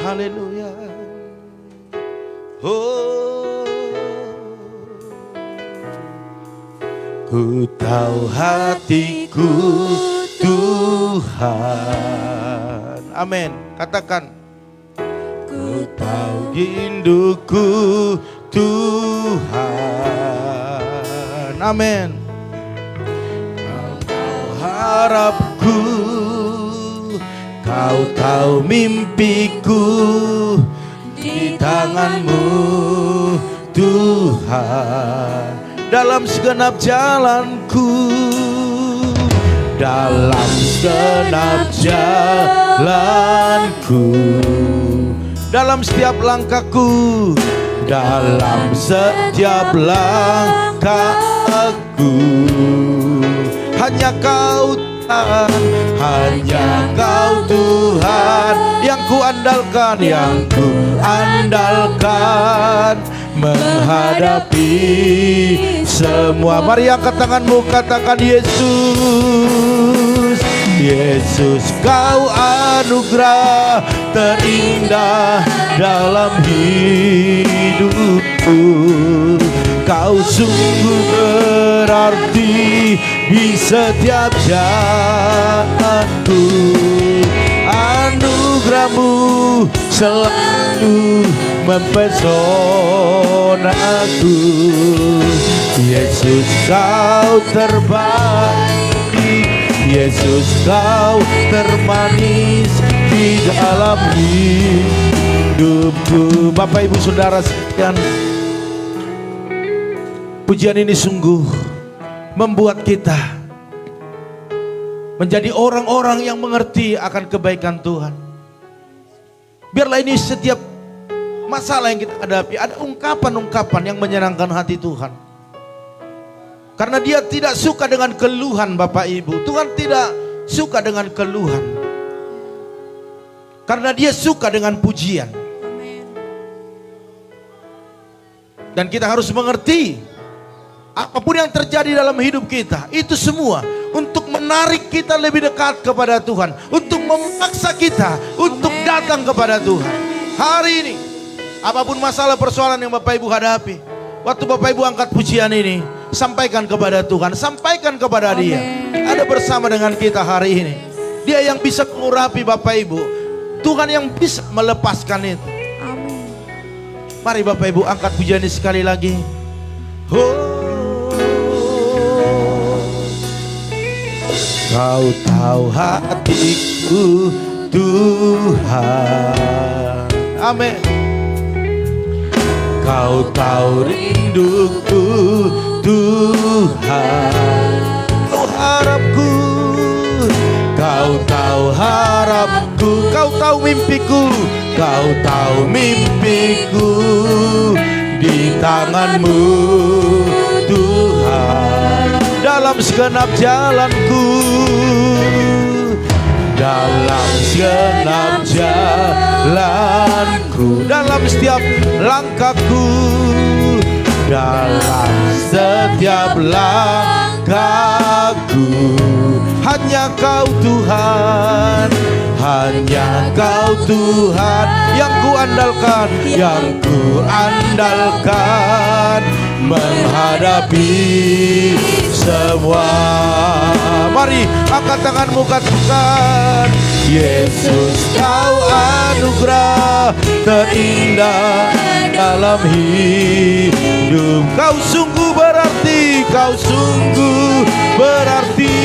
Haleluya. Oh, ku tahu hatiku Tuhan. Amin. Katakan. Ku tahu rinduku Tuhan. Amin. Kau tahu harapku, Kau tahu mimpiku, di tangan-Mu Tuhan. Dalam segenap jalanku, dalam segenap jalanku, dalam setiap langkahku, dalam setiap langkahku, hanya Kau Tuhan, hanya Kau Tuhan yang ku andalkan, yang ku andalkan menghadapi semua. Mari angkat tanganmu, katakan Yesus. Yesus, Kau anugerah terindah dalam hidupku. Kau sungguh berarti di setiap jalanku. Anugerah-Mu selalu mempesonaku. Yesus, Kau terbaik. Yesus, Kau termanis di dalam hidupku. Bapak Ibu Saudara sekalian, pujian ini sungguh membuat kita menjadi orang-orang yang mengerti akan kebaikan Tuhan. Biarlah ini setiap masalah yang kita hadapi ada ungkapan-ungkapan yang menyenangkan hati Tuhan. Karena Dia tidak suka dengan keluhan Bapak Ibu. Tuhan tidak suka dengan keluhan. Karena Dia suka dengan pujian. Dan kita harus mengerti, apapun yang terjadi dalam hidup kita, itu semua untuk menarik kita lebih dekat kepada Tuhan. Untuk memaksa kita untuk datang kepada Tuhan. Hari ini, apapun masalah persoalan yang Bapak Ibu hadapi, waktu Bapak Ibu angkat pujian ini, sampaikan kepada Tuhan, sampaikan kepada Dia. Ada bersama dengan kita hari ini. Dia yang bisa mengurapi Bapak Ibu. Tuhan yang bisa melepaskan itu. Amin. Mari Bapak Ibu angkat pujian ini sekali lagi. Oh, Kau tahu hatiku Tuhan. Amin. Kau tahu rinduku Tuhan. Kau harapku, Kau tahu harapku, Kau tahu mimpiku, Kau tahu mimpiku, di tangan-Mu Tuhan. Dalam segenap jalanku, dalam segenap jalanku, dalam setiap langkahku, dalam setiap langkahku, hanya Kau Tuhan, hanya Kau Tuhan yang ku andalkan, yang ku andalkan menghadapi semua. Mari angkat tanganmu, katakan, Yesus kau anugerah terindah dalam hidup. Kau sungguh berarti, kau sungguh berarti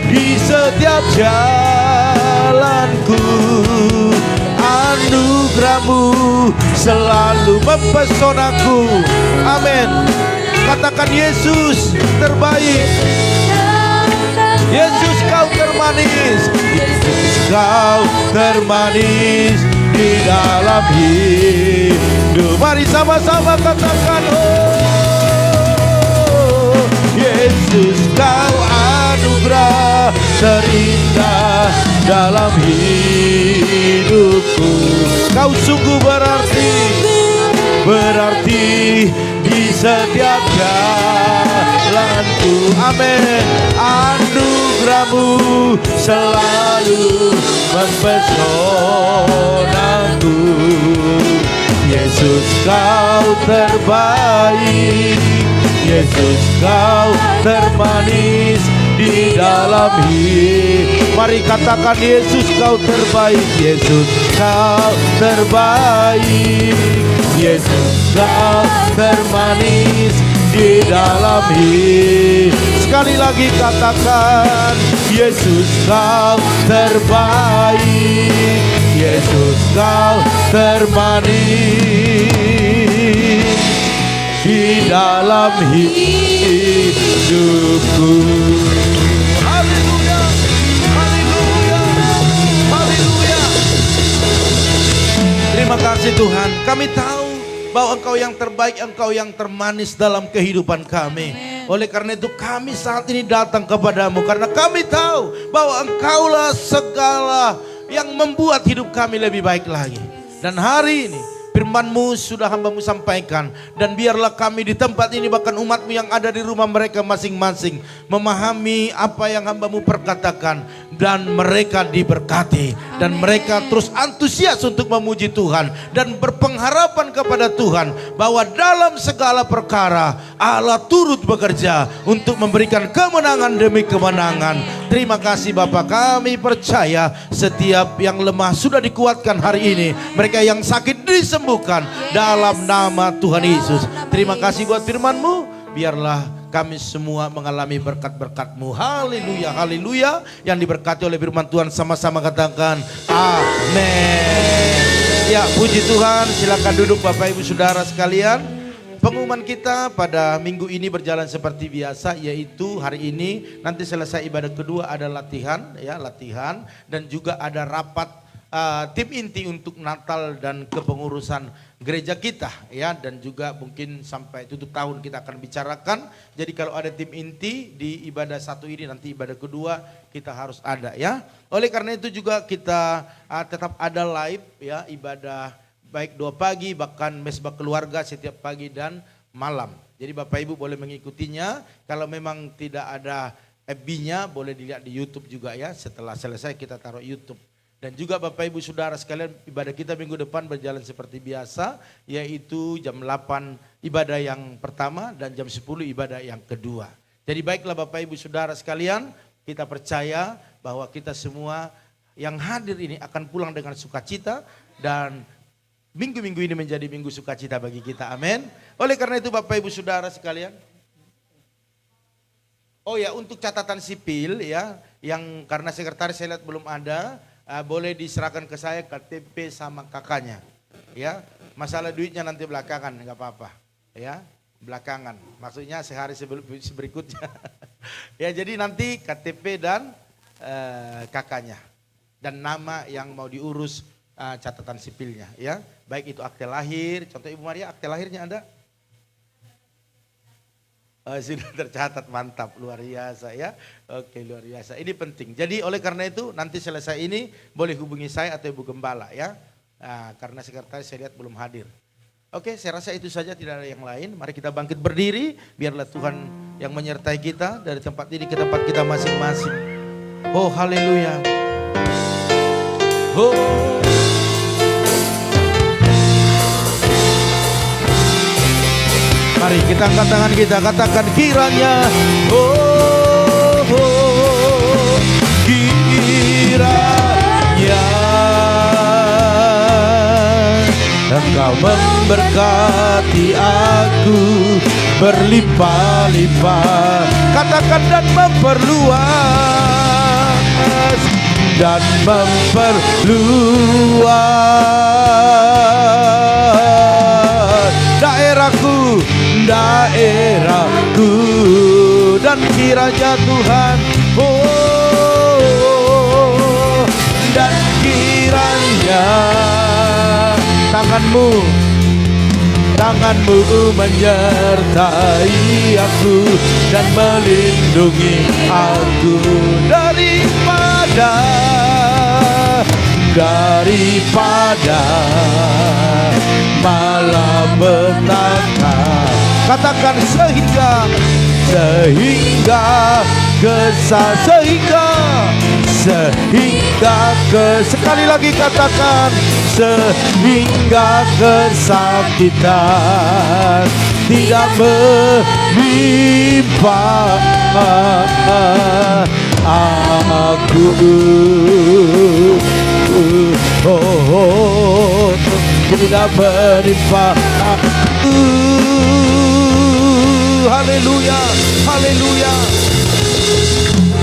di setiap jalanku. Anugerahmu selalu mempesonaku. Amin. Katakan, Yesus terbaik, Yesus kau termanis, Yesus kau termanis di dalam hidup. Mari sama-sama katakan, oh Yesus kau anugerah terindah dalam hidupku. Kau sungguh berarti, berarti di setiap jalanku. Amin. Anugerahmu selalu mempesonaku. Yesus kau terbaik, Yesus kau termanis di dalam hidup. Mari katakan, Yesus kau terbaik, Yesus kau terbaik, Yesus kau termanis di dalam hidup. Sekali lagi katakan, Yesus kau terbaik, Yesus kau termanis di dalam hidupku. Haleluya, haleluya, haleluya. Terima kasih Tuhan, kami tahu bahwa Engkau yang terbaik, Engkau yang termanis dalam kehidupan kami. Oleh karena itu kami saat ini datang kepadamu, karena kami tahu bahwa Engkaulah segala yang membuat hidup kami lebih baik lagi. Dan hari ini firman-Mu sudah hamba-Mu sampaikan, dan biarlah kami di tempat ini, bahkan umat-Mu yang ada di rumah mereka masing-masing, memahami apa yang hamba-Mu perkatakan, dan mereka diberkati. Dan mereka terus antusias untuk memuji Tuhan, dan berpengharapan kepada Tuhan, bahwa dalam segala perkara Allah turut bekerja untuk memberikan kemenangan demi kemenangan. Terima kasih Bapa, kami percaya setiap yang lemah sudah dikuatkan hari ini, mereka yang sakit disembuhkan dalam nama Tuhan Yesus. Terima kasih buat firman-Mu, biarlah kami semua mengalami berkat-berkat-Mu. Haleluya, haleluya. Yang diberkati oleh firman Tuhan sama-sama katakan amin. Ya, puji Tuhan. Silakan duduk Bapak Ibu Saudara sekalian. Pengumuman kita pada minggu ini berjalan seperti biasa, yaitu hari ini nanti selesai ibadah kedua ada latihan, ya latihan, dan juga ada rapat tim inti untuk Natal dan kepengurusan gereja kita, ya, dan juga mungkin sampai tutup tahun kita akan bicarakan. Jadi kalau ada tim inti di ibadah satu ini, nanti ibadah kedua kita harus ada, ya. Oleh karena itu juga kita tetap ada live, ya, ibadah baik 2 pagi, bahkan mesbah keluarga setiap pagi dan malam. Jadi Bapak Ibu boleh mengikutinya. Kalau memang tidak ada FB-nya boleh dilihat di YouTube juga, ya. Setelah selesai kita taruh YouTube. Dan juga Bapak Ibu Saudara sekalian, ibadah kita minggu depan berjalan seperti biasa, yaitu jam 8 ibadah yang pertama dan jam 10 ibadah yang kedua. Jadi baiklah Bapak Ibu Saudara sekalian, kita percaya bahwa kita semua yang hadir ini akan pulang dengan sukacita, dan minggu-minggu ini menjadi minggu sukacita bagi kita. Amin. Oleh karena itu Bapak Ibu Saudara sekalian, oh ya, untuk catatan sipil, ya, yang karena sekretaris saya lihat belum ada, boleh diserahkan ke saya KTP sama kakaknya, ya. Masalah duitnya nanti belakangan, nggak apa-apa, ya, belakangan. Maksudnya sehari berikutnya. Ya, jadi nanti KTP dan kakaknya dan nama yang mau diurus catatan sipilnya, ya. Baik itu akte lahir, contoh Ibu Maria akte lahirnya ada? Sudah tercatat, mantap, luar biasa, ya. Oke, luar biasa. Ini penting. Jadi oleh karena itu nanti selesai ini boleh hubungi saya atau Ibu Gembala, ya. Karena sekretaris saya lihat belum hadir. Oke, saya rasa itu saja, tidak ada yang lain. Mari kita bangkit berdiri, biarlah Tuhan yang menyertai kita dari tempat ini ke tempat kita masing-masing. Oh, haleluya. Oh. Mari kita angkat tangan kita, katakan kiranya, oh, oh kiranya Engkau memberkati aku berlimpah-limpah. Katakan dan memperluas daerahku dan kiranya Tuhan, oh, dan kiranya tanganmu menyertai aku dan melindungi aku daripada malapetaka. Katakan sehingga sekali lagi katakan sehingga kesakitan tidak menimpa aku. Tidak menimpa aku. Haleluya, haleluya.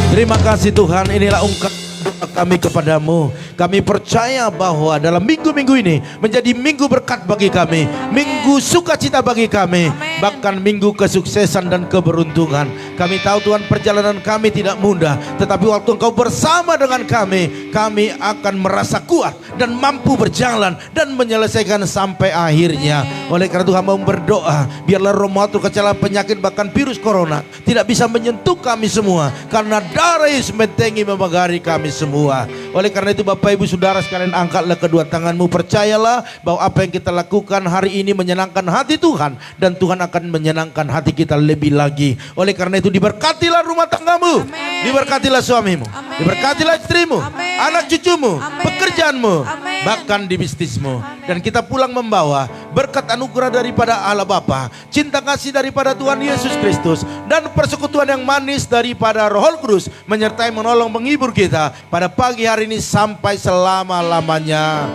Terima kasih Tuhan, inilah ungkapan doa kami kepadamu. Kami percaya bahwa dalam minggu-minggu ini menjadi minggu berkat bagi kami, minggu sukacita bagi kami, bahkan minggu kesuksesan dan keberuntungan. Kami tahu Tuhan perjalanan kami tidak mudah, tetapi waktu Engkau bersama dengan kami, kami akan merasa kuat dan mampu berjalan dan menyelesaikan sampai akhirnya. Oleh karena Tuhan mau berdoa, biarlah roh maut, kecelakaan, penyakit, bahkan virus corona tidak bisa menyentuh kami semua, karena darah Yesus membentengi memagari kami semua. Oleh karena itu Bapak Ibu Saudara sekalian, angkatlah kedua tanganmu, percayalah bahwa apa yang kita lakukan hari ini menyenangkan hati Tuhan, dan Tuhan akan menyenangkan hati kita lebih lagi. Oleh karena itu diberkatilah rumah tanggamu, diberkatilah suamimu, diberkatilah istrimu, anak cucumu, pekerjaanmu, bahkan di bisnismu. Dan kita pulang membawa berkat anugerah daripada Allah Bapa, cinta kasih daripada Tuhan Yesus Kristus, dan persekutuan yang manis daripada Roh Kudus menyertai, menolong, menghibur kita pada pagi hari ini sampai selama-lamanya.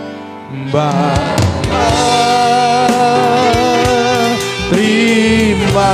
Terima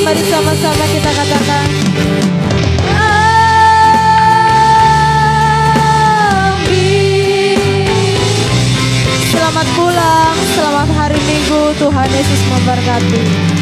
Mari sama-sama kita katakan amin. Selamat pulang, selamat hari Minggu, Tuhan Yesus memberkati.